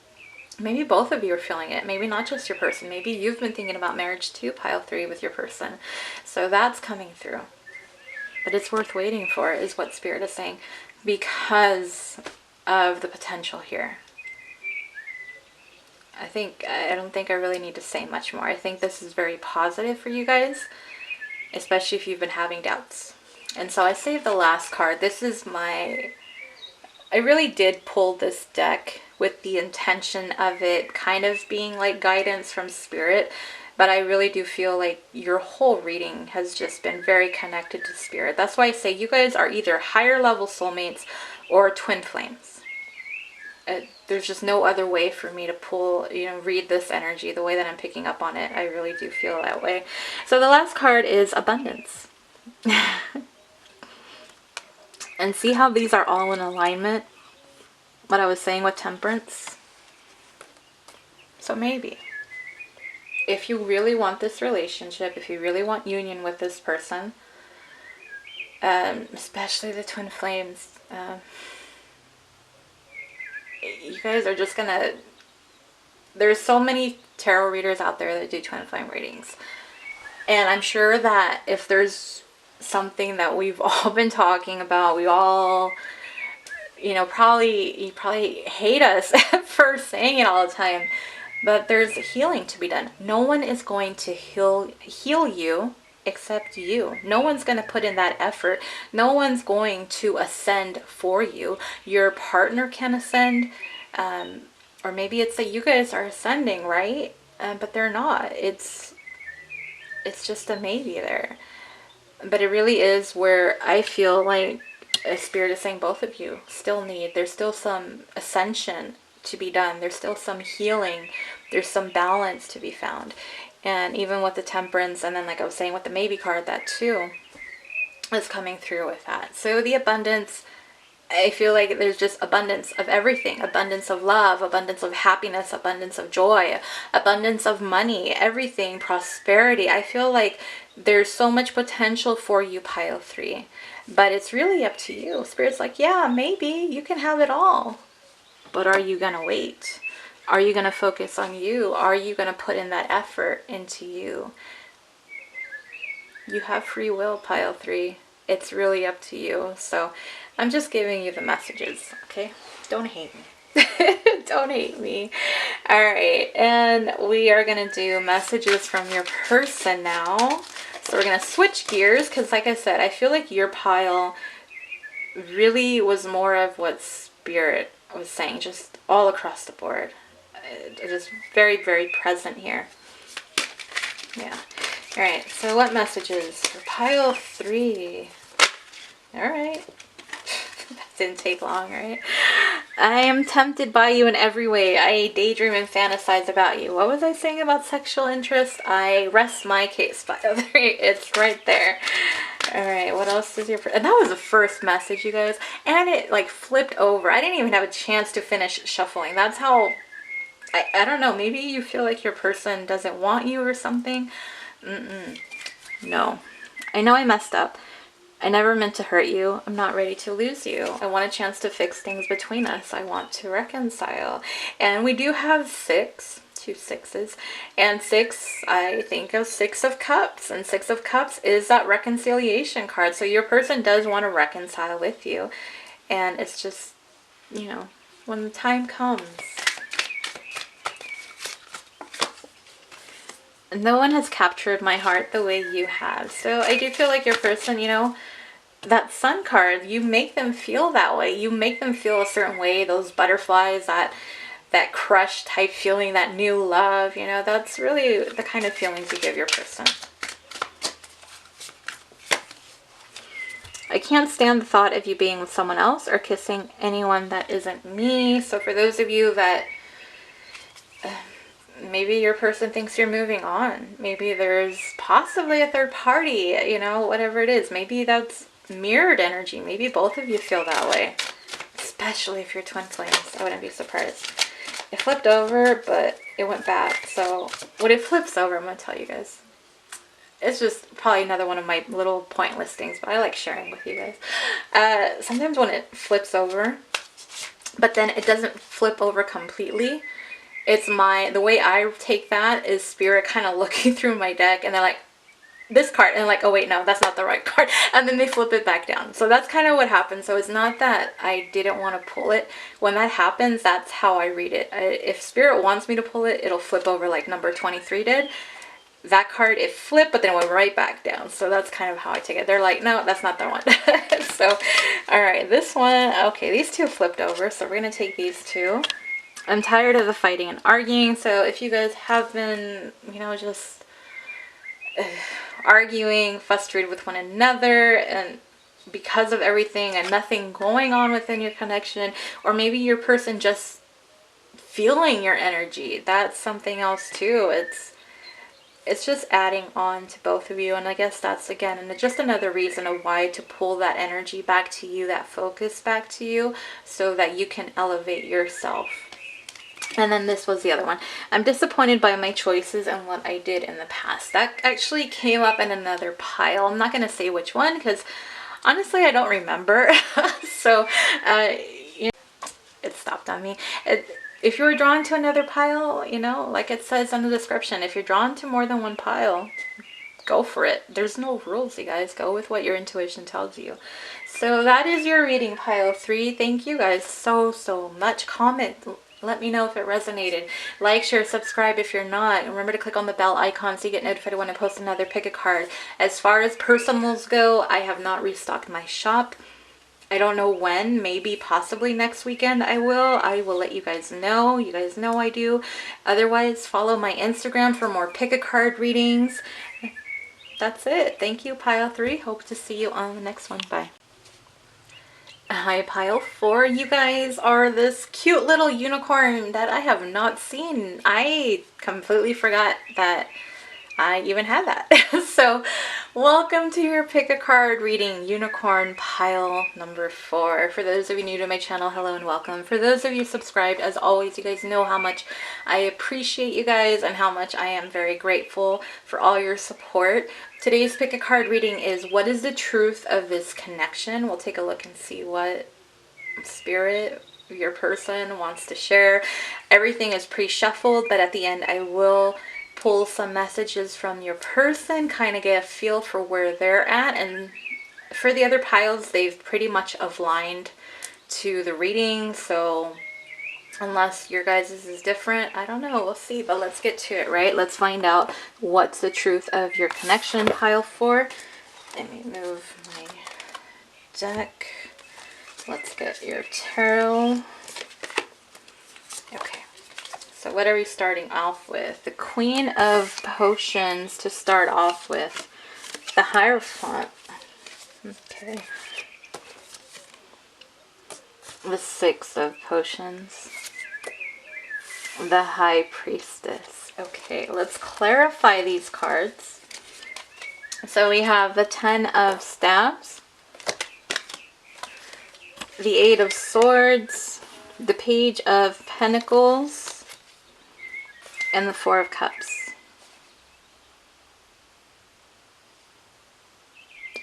S1: Maybe both of you are feeling it. Maybe not just your person. Maybe you've been thinking about marriage too, pile 3, with your person. So that's coming through. But it's worth waiting for, is what Spirit is saying. Because of the potential here. I don't think I really need to say much more. I think this is very positive for you guys, especially if you've been having doubts. And so I saved the last card. This is my... I really did pull this deck with the intention of it kind of being like guidance from spirit, but I really do feel like your whole reading has just been very connected to spirit. That's why I say you guys are either higher level soulmates or twin flames. There's just no other way for me to pull, read this energy the way that I'm picking up on it. I really do feel that way. So the last card is abundance. And see how these are all in alignment? What I was saying with temperance. So maybe, if you really want this relationship, if you really want union with this person, especially the twin flames, you guys are just gonna... There's so many tarot readers out there that do twin flame readings. And I'm sure that if there's something that we've all been talking about, we all, you probably hate us for saying it all the time, but there's healing to be done. No one is going to heal you except you. No one's going to put in that effort. No one's going to ascend for you. Your partner can ascend, or maybe it's that you guys are ascending, right? But they're not. It's just a maybe there. But it really is where I feel like a spirit is saying both of you still need. There's still some ascension to be done. There's still some healing. There's some balance to be found. And even with the temperance, and then like I was saying with the maybe card, that too is coming through with that. So the abundance, I feel like there's just abundance of everything. Abundance of love, abundance of happiness, abundance of joy, abundance of money, everything, prosperity. I feel like there's so much potential for you, pile 3. But it's really up to you. Spirit's like, yeah, maybe you can have it all. But are you going to wait? Are you going to focus on you? Are you going to put in that effort into you? You have free will, pile 3. It's really up to you. So I'm just giving you the messages, okay? Don't hate me. Don't hate me. All right, and we are going to do messages from your person now. So we're going to switch gears because, like I said, I feel like your pile really was more of what Spirit was saying, just all across the board. Just very, very present here. Yeah. All right, so what messages for pile 3? All right. That didn't take long, right? I am tempted by you in every way. I daydream and fantasize about you. What was I saying about sexual interest? I rest my case, pile 3. It's right there. All right, what else is your... And that was the first message, you guys. And it, like, flipped over. I didn't even have a chance to finish shuffling. That's how... I don't know. Maybe you feel like your person doesn't want you or something. No. I know I messed up. I never meant to hurt you. I'm not ready to lose you. I want a chance to fix things between us. I want to reconcile. And we do have 6, 2 6s. And 6, I think of 6 of Cups. And 6 of Cups is that reconciliation card. So your person does want to reconcile with you. And it's just, when the time comes. No one has captured my heart the way you have. So I do feel like your person, that Sun card, you make them feel that way. You make them feel a certain way. Those butterflies, that crush type feeling, that new love, that's really the kind of feelings you give your person. I can't stand the thought of you being with someone else or kissing anyone that isn't me. So for those of you that... maybe your person thinks you're moving on. Maybe there's possibly a third party, whatever it is. Maybe that's mirrored energy. Maybe both of you feel that way. Especially if you're twin flames. I wouldn't be surprised. It flipped over, but it went back. So when it flips over, I'm going to tell you guys. It's just probably another one of my little pointless things, but I like sharing with you guys. Sometimes when it flips over, but then it doesn't flip over completely, it's the way I take that is Spirit kind of looking through my deck, and they're like, this card, and like, oh wait, no, that's not the right card, and then they flip it back down. So that's kind of what happens. So it's not that I didn't want to pull it. When that happens, that's how I read it. If Spirit wants me to pull it, it'll flip over like number 23 did. That card, it flipped, but then it went right back down. So that's kind of how I take it. They're like, no, that's not the one. So, all right, this one, okay, these two flipped over, so we're gonna take these two. I'm tired of the fighting and arguing, so if you guys have been, you know, just arguing, frustrated with one another, and because of everything and nothing going on within your connection, or maybe your person just feeling your energy, that's something else too. It's just adding on to both of you, and I guess that's again and just another reason of why to pull that energy back to you, that focus back to you, so that you can elevate yourself. And then this was the other one. I'm disappointed by my choices and what I did in the past. That actually came up in another pile. I'm not going to say which one because honestly I don't remember. So you know, it stopped on me. If you were drawn to another pile, you know, like it says in the description, if you're drawn to more than one pile, go for it. There's no rules, you guys. Go with what your intuition tells you. So that is your reading, pile 3. Thank you guys so much. Comment. Let me know if it resonated. Like, share, subscribe if you're not. Remember to click on the bell icon so you get notified when I post another pick a card. As far as personals go, I have not restocked my shop. I don't know when, maybe possibly next weekend I will. I will let you guys know. You guys know I do. Otherwise, follow my Instagram for more pick a card readings. That's it. Thank you, pile 3. Hope to see you on the next one. Bye. Hi, pile 4. You guys are this cute little unicorn that I have not seen. I completely forgot that I even had that. So welcome to your pick a card reading, unicorn pile number 4. For those of you new to my channel, hello and welcome. For those of you subscribed, as always, you guys know how much I appreciate you guys and how much I am very grateful for all your support. Today's pick a card reading is, what is the truth of this connection? We'll take a look and see what Spirit, your person, wants to share. Everything is pre-shuffled, but at the end I will pull some messages from your person, kind of get a feel for where they're at. And for the other piles, they've pretty much aligned to the reading, so unless your guys' is different, I don't know, we'll see. But let's get to it, right? Let's find out what's the truth of your connection, pile 4. Let me move my deck. Let's get your tarot. Okay. So what are we starting off with? The Queen of Potions to start off with. The Hierophant. Okay. The Six of Potions. The High Priestess. Okay, let's clarify these cards. So we have the Ten of Staves. The Eight of Swords. The Page of Pentacles. And the Four of Cups.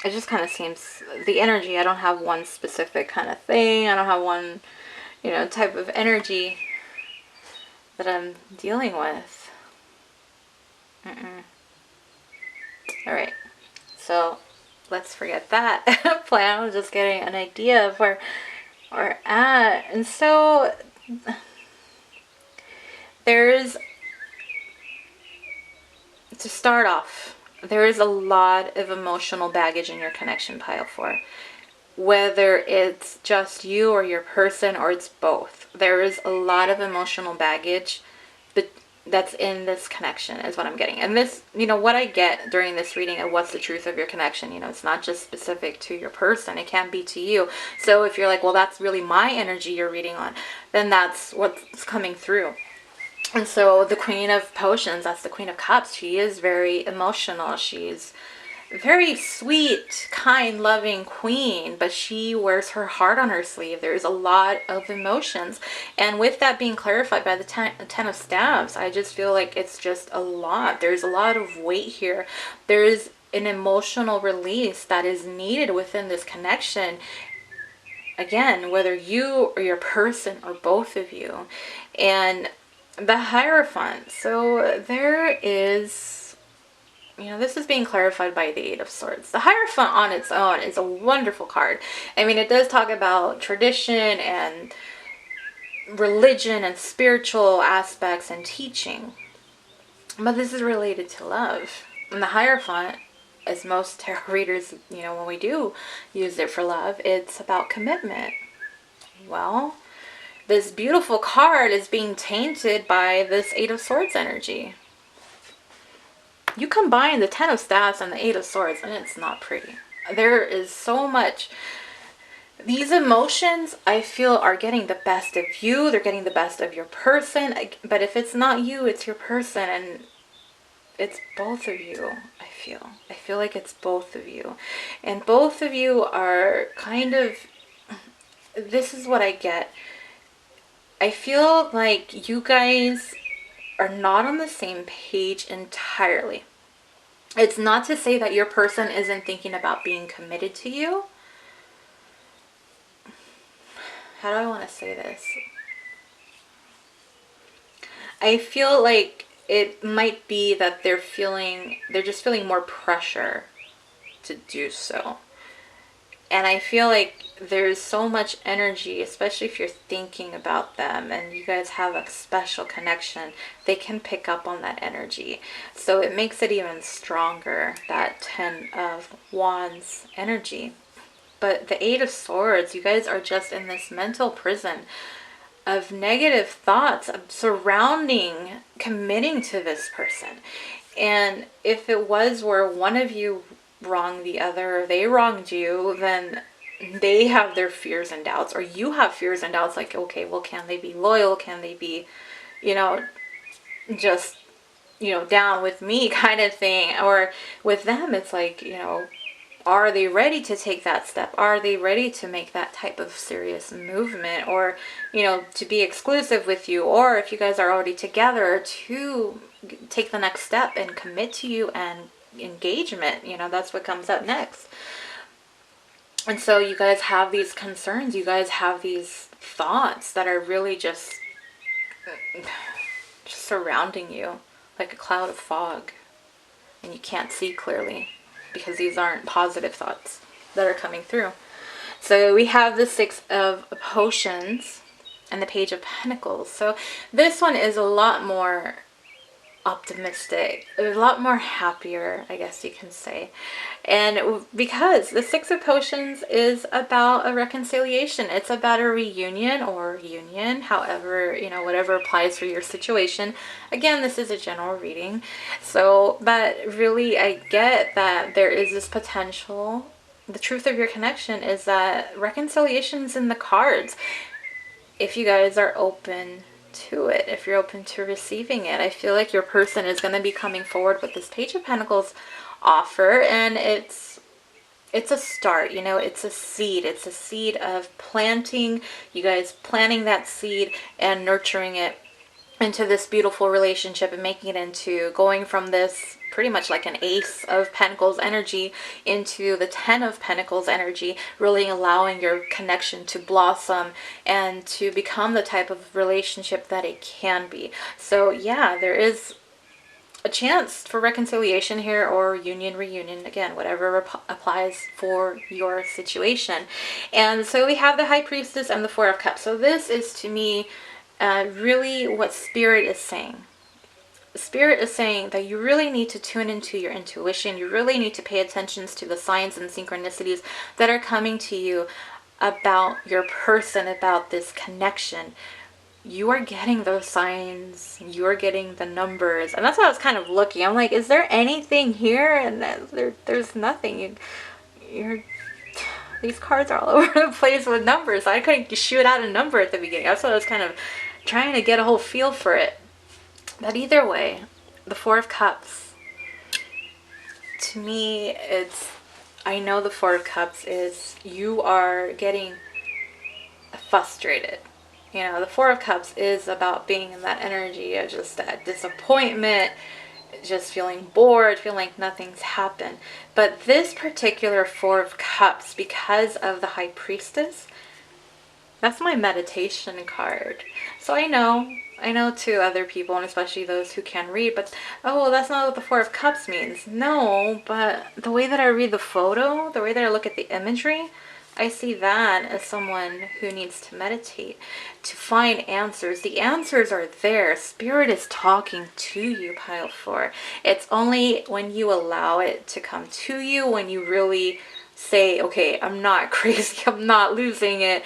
S1: It just kind of seems, the energy, I don't have one specific kind of thing. I don't have one, you know, type of energy that I'm dealing with. Alright, so let's forget that plan. I'm just getting an idea of where we're at. And so there's, to start off, there is a lot of emotional baggage in your connection, pile 4. Whether it's just you or your person, or it's both. There is a lot of emotional baggage that's in this connection, is what I'm getting. And this, you know, what I get during this reading of what's the truth of your connection, you know, it's not just specific to your person. It can be to you. So if you're like, well, that's really my energy you're reading on, then that's what's coming through. And so the Queen of Potions, that's the Queen of Cups. She is very emotional. She's very sweet, kind, loving queen, but she wears her heart on her sleeve. There's a lot of emotions. And with that being clarified by the Ten of Staves, I just feel like it's just a lot. There's a lot of weight here. There's an emotional release that is needed within this connection. Again, whether you or your person or both of you. And the Hierophant. So there is this is being clarified by the Eight of Swords. The Hierophant on its own is a wonderful card. I mean, it does talk about tradition and religion and spiritual aspects and teaching. But this is related to love. And the Hierophant, as most tarot readers, when we do use it for love, it's about commitment. Well, this beautiful card is being tainted by this Eight of Swords energy. You combine the Ten of Staffs and the Eight of Swords, and it's not pretty. There is so much. These emotions, I feel, are getting the best of you. They're getting the best of your person. But if it's not you, it's your person. And it's both of you, I feel. I feel like it's both of you. And both of you are kind of... This is what I get. I feel like you guys are not on the same page entirely. It's not to say that your person isn't thinking about being committed to you. How do I want to say this? I feel like it might be that they're just feeling more pressure to do so. And I feel like there's so much energy, especially if you're thinking about them and you guys have a special connection, they can pick up on that energy. So it makes it even stronger, that 10 of Wands energy. But the Eight of Swords, you guys are just in this mental prison of negative thoughts surrounding committing to this person. And if it was where one of you wronged the other, or they wronged you, then they have their fears and doubts, or you have fears and doubts, like, okay, well, can they be loyal? Can they be, just, down with me kind of thing? Or with them, it's like, are they ready to take that step? Are they ready to make that type of serious movement, or, to be exclusive with you? Or if you guys are already together, to take the next step and commit to you and engagement, that's what comes up next. And so you guys have these concerns, you guys have these thoughts that are really just surrounding you like a cloud of fog, and you can't see clearly because these aren't positive thoughts that are coming through. So we have the Six of Potions and the Page of Pentacles. So this one is a lot more optimistic, a lot more happier, I guess you can say. And because the Six of Potions is about a reconciliation, it's about a reunion or union, however, whatever applies for your situation. Again, this is a general reading. So, but really I get that there is this potential. The truth of your connection is that reconciliation is in the cards. If you guys are open to it, if you're open to receiving it, I feel like your person is going to be coming forward with this Page of Pentacles offer, and it's a start, it's a seed of planting, you guys planting that seed and nurturing it into this beautiful relationship and making it into going from this pretty much like an Ace of Pentacles energy into the 10 of Pentacles energy, really allowing your connection to blossom and to become the type of relationship that it can be. So yeah, there is a chance for reconciliation here, or union, reunion, again, whatever applies for your situation. And so we have the High Priestess and the Four of Cups. So this is, to me, really what Spirit is saying. Spirit is saying that you really need to tune into your intuition. You really need to pay attention to the signs and synchronicities that are coming to you about your person, about this connection. You are getting those signs, you are getting the numbers, and that's why I was kind of looking. I'm like, is there anything here? And there's nothing. These cards are all over the place with numbers. I couldn't shoot out a number at the beginning. That's why I was kind of trying to get a whole feel for it. But either way, the Four of Cups, to me, I know the Four of Cups is you are getting frustrated. The Four of Cups is about being in that energy of just that disappointment, just feeling bored, feeling like nothing's happened. But this particular Four of Cups, because of the High Priestess, that's my meditation card. So I know I know to other people, and especially those who can read, but oh, well, that's not what the Four of Cups means. No, but the way that I read the photo, the way that I look at the imagery, I see that as someone who needs to meditate, to find answers. The answers are there. Spirit is talking to you, pile 4. It's only when you allow it to come to you, when you really say, okay, I'm not crazy, I'm not losing it.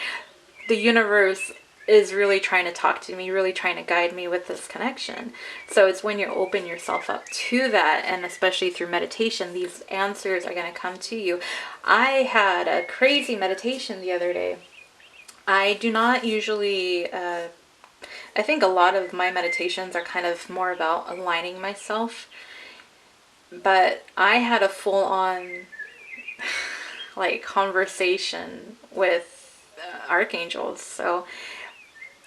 S1: The universe is really trying to talk to me, really trying to guide me with this connection. So it's when you open yourself up to that, and especially through meditation, these answers are going to come to you. I had a crazy meditation the other day. I do not usually, I think a lot of my meditations are kind of more about aligning myself, but I had a full-on like conversation with archangels. So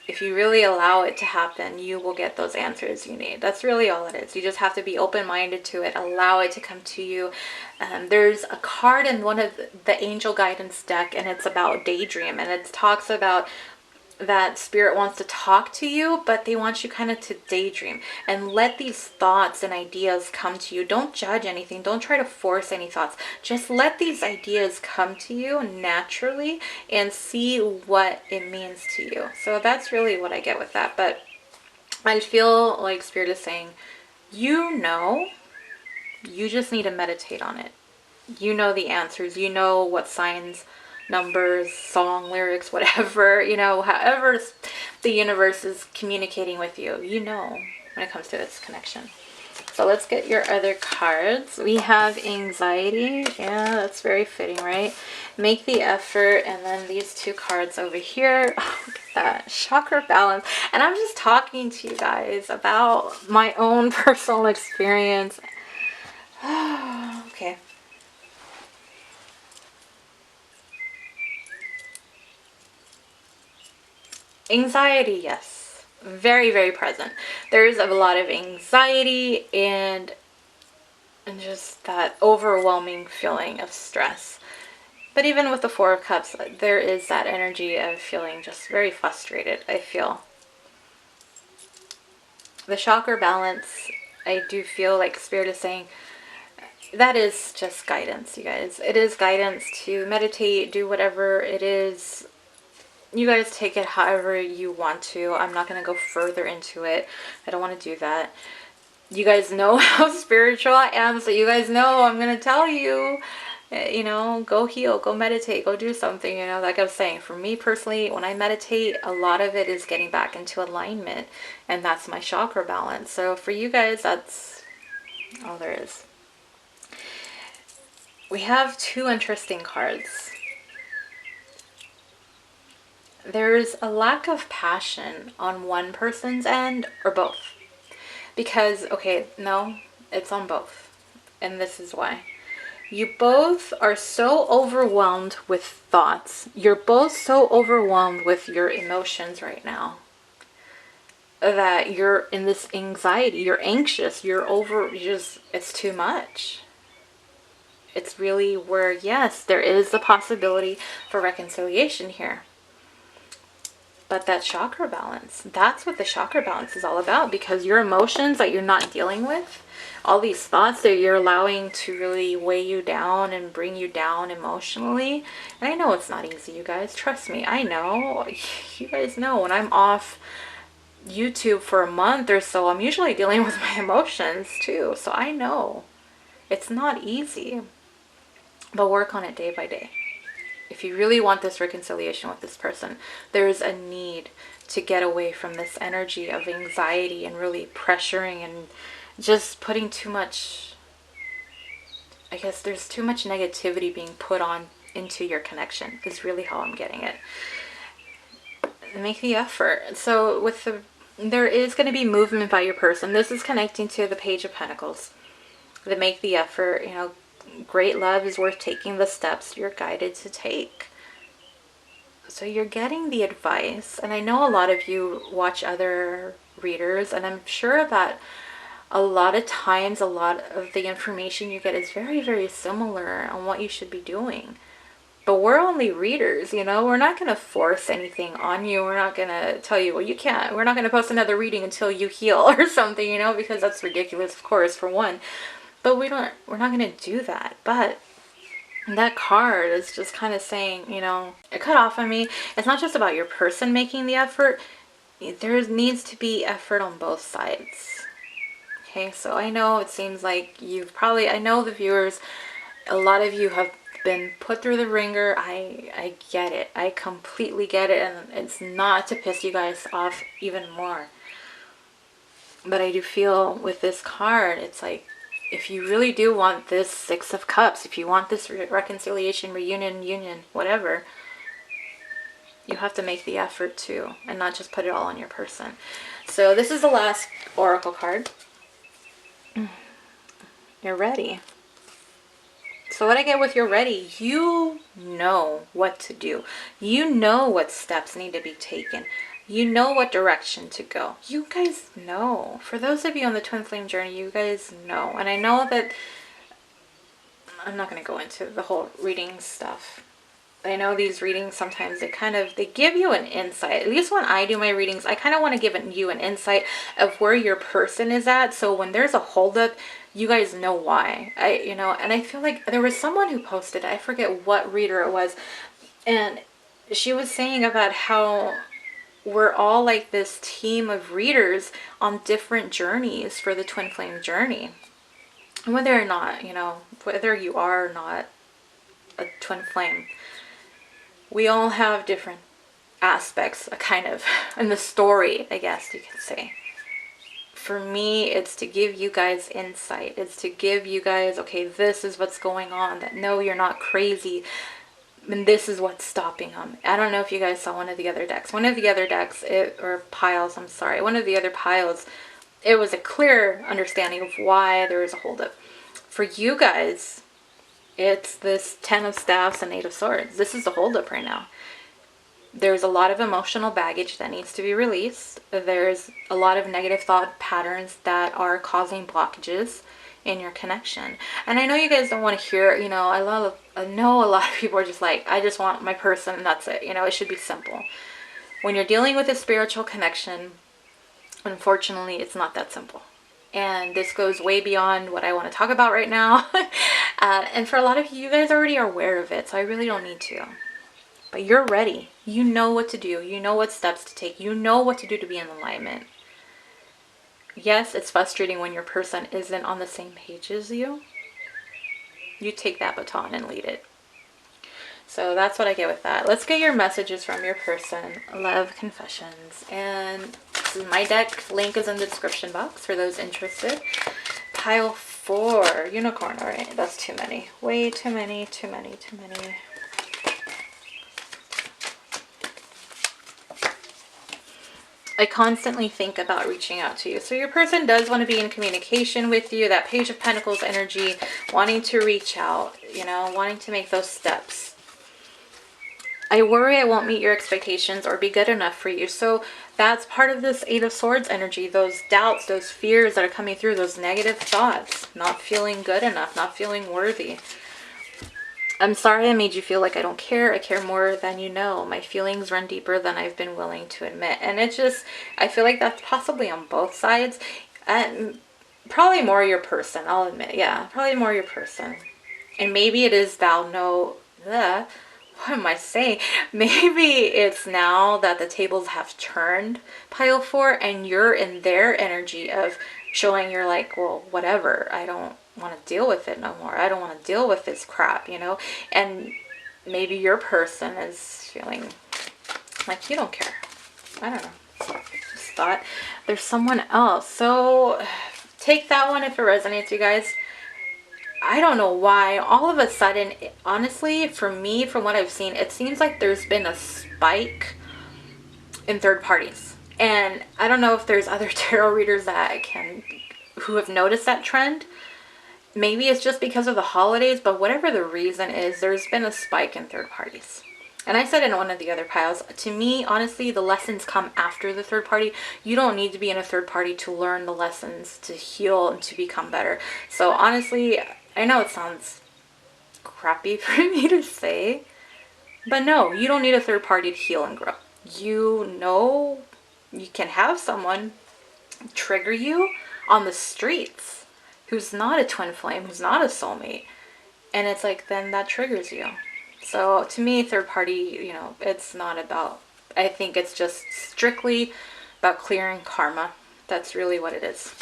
S1: if you really allow it to happen, you will get those answers you need. That's really all it is. You just have to be open-minded to it. Allow it to come to you. There's a card in one of the angel guidance deck, and it's about daydream. And it talks about that spirit wants to talk to you, but they want you kind of to daydream and let these thoughts and ideas come to you. Don't judge anything. Don't try to force any thoughts. Just let these ideas come to you naturally and see what it means to you. So that's really what I get with that. But I feel like spirit is saying, you know, you just need to meditate on it. You know the answers. You know what signs, numbers, song, lyrics, whatever, you know, however the universe is communicating with you, you know, when it comes to this connection. So let's get your other cards. We have anxiety. Yeah, that's very fitting, right? Make the effort. And then these two cards over here. Oh, look at that. Chakra balance. And I'm just talking to you guys about my own personal experience. Okay. Anxiety, yes. Very, very present. There's a lot of anxiety and just that overwhelming feeling of stress. But even with the Four of Cups, there is that energy of feeling just very frustrated, I feel. The chakra balance, I do feel like Spirit is saying, that is just guidance, you guys. It is guidance to meditate, do whatever it is. You guys take it however you want to. I'm not going to go further into it. I don't want to do that. You guys know how spiritual I am, so you guys know I'm going to tell you, you know, go heal, go meditate, go do something, you know. Like I was saying, for me personally, when I meditate, a lot of it is getting back into alignment, and that's my chakra balance. So for you guys, that's all there is. We have two interesting cards. There's a lack of passion on one person's end or both. Because, okay, no, it's on both. And this is why. You both are so overwhelmed with thoughts. You're both so overwhelmed with your emotions right now that you're in this anxiety. You're anxious. It's too much. It's really where, yes, there is the possibility for reconciliation here. But that chakra balance, that's what the chakra balance is all about, because your emotions that you're not dealing with, all these thoughts that you're allowing to really weigh you down and bring you down emotionally. And I know it's not easy, you guys. Trust me, I know. You guys know when I'm off YouTube for a month or so, I'm usually dealing with my emotions too. So I know it's not easy, but work on it day by day. If you really want this reconciliation with this person, there's a need to get away from this energy of anxiety and really pressuring and just putting too much, I guess there's too much negativity being put on into your connection is really how I'm getting it. Make the effort. So with there is going to be movement by your person. This is connecting to the Page of Pentacles. They make the effort, you know. Great love is worth taking the steps you're guided to take. So you're getting the advice. And I know a lot of you watch other readers, and I'm sure that a lot of times a lot of the information you get is very, very similar on what you should be doing. But we're only readers, you know? We're not going to force anything on you. We're not going to tell you, well, you can't. We're not going to post another reading until you heal or something, you know? Because that's ridiculous, of course, for one. But we're not going to do that. But that card is just kind of saying, you know, it cut off on me. It's not just about your person making the effort. There needs to be effort on both sides. Okay, so I know it seems like you've probably, I know the viewers, a lot of you have been put through the ringer. I get it. I completely get it. And it's not to piss you guys off even more. But I do feel with this card, it's like, if you really do want this Six of Cups, if you want this reconciliation, reunion, union, whatever, you have to make the effort too, and not just put it all on your person. So this is the last oracle card. You're ready. So what I get with you're ready, you know what to do. You know what steps need to be taken. You know what direction to go. You guys know. For those of you on the twin flame journey, you guys know. And I know that I'm not going to go into the whole reading stuff. I know these readings sometimes they give you an insight. At least when I do my readings, I kind of want to give you an insight of where your person is at. So when there's a holdup, you guys know why. And I feel like there was someone who posted, I forget what reader it was, and she was saying about how we're all like this team of readers on different journeys for the twin flame journey. And whether or not, whether you are or not a twin flame, we all have different aspects, kind of, in the story, I guess you could say. For me, it's to give you guys insight. It's to give you guys, okay, this is what's going on. That no, you're not crazy. And this is what's stopping them. I don't know if you guys saw one of the other decks. One of the other decks, or piles, I'm sorry. One of the other piles, it was a clear understanding of why there is a holdup. For you guys, it's this Ten of Staffs and Eight of Swords. This is the holdup right now. There's a lot of emotional baggage that needs to be released. There's a lot of negative thought patterns that are causing blockages in your connection. And I know you guys don't want to hear, I know a lot of people are just like, I just want my person and that's it. It should be simple. When you're dealing with a spiritual connection, unfortunately, it's not that simple. And this goes way beyond what I want to talk about right now. And for a lot of you, you guys already are aware of it, so I really don't need to. But you're ready. You know what to do. You know what steps to take. You know what to do to be in alignment. Yes, it's frustrating when your person isn't on the same page as you. You take that baton and lead it. So that's what I get with that. Let's get your messages from your person. Love confessions. And this is my deck. Link is in the description box for those interested. Pile 4. Unicorn. All right. That's too many. Way too many. Too many. Too many. I constantly think about reaching out to you. So your person does want to be in communication with you. That Page of Pentacles energy, wanting to reach out, wanting to make those steps. I worry I won't meet your expectations or be good enough for you. So that's part of this Eight of Swords energy. Those doubts, those fears that are coming through, those negative thoughts, not feeling good enough, not feeling worthy. I'm sorry I made you feel like I don't care. I care more than you know. My feelings run deeper than I've been willing to admit. And it's just, I feel like that's possibly on both sides. And probably more your person, I'll admit. Yeah, probably more your person. And maybe it is what am I saying? Maybe it's now that the tables have turned, Pile 4, and you're in their energy of showing you're like, well, whatever. I don't want to deal with it no more. I don't want to deal with this crap, and maybe your person is feeling like you don't care. I don't know. Just thought there's someone else. So take that one if it resonates, you guys. I don't know why all of a sudden, honestly, for me, from what I've seen, it seems like there's been a spike in third parties. And I don't know if there's other tarot readers who have noticed that trend. Maybe it's just because of the holidays, but whatever the reason is, there's been a spike in third parties. And I said in one of the other piles, to me, honestly, the lessons come after the third party. You don't need to be in a third party to learn the lessons, to heal, and to become better. So honestly, I know it sounds crappy for me to say, But no, you don't need a third party to heal and grow. You know, you can have someone trigger you on the streets who's not a twin flame, who's not a soulmate. And it's like, then that triggers you. So to me, third party, you know, it's not about, I think it's just strictly about clearing karma. That's really what it is.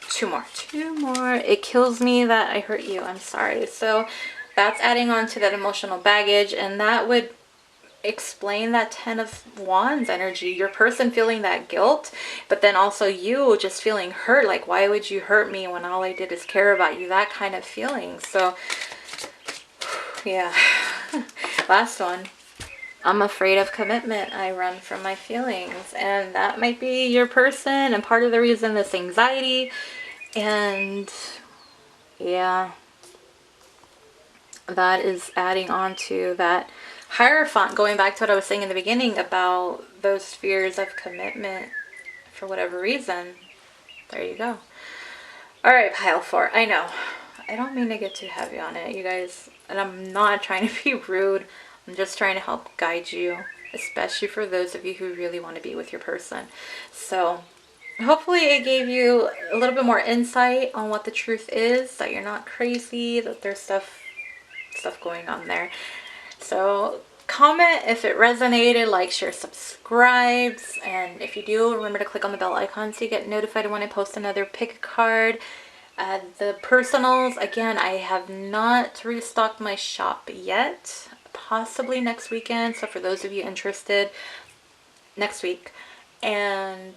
S1: Two more. It kills me that I hurt you. I'm sorry. So that's adding on to that emotional baggage, and that would explain that 10 of Wands energy. Your person feeling that guilt, but then also you just feeling hurt. Like, why would you hurt me when all I did is care about you? That kind of feeling. So yeah. Last one. I'm afraid of commitment. I run from my feelings. And that might be your person and part of the reason this anxiety. And yeah, that is adding on to that Hierophant, going back to what I was saying in the beginning about those fears of commitment for whatever reason. There you go. All right, pile 4. I know. I don't mean to get too heavy on it, you guys. And I'm not trying to be rude. I'm just trying to help guide you, especially for those of you who really want to be with your person. So hopefully it gave you a little bit more insight on what the truth is, that you're not crazy, that there's stuff going on there. So comment if it resonated, like, share, subscribes, and if you do, remember to click on the bell icon so you get notified when I post another pick a card. The personals, again, I have not restocked my shop yet, possibly next weekend, so for those of you interested, next week. And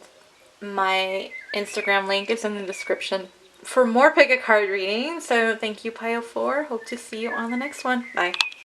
S1: my Instagram link is in the description for more pick a card readings. So thank you, Pile 4. Hope to see you on the next one. Bye.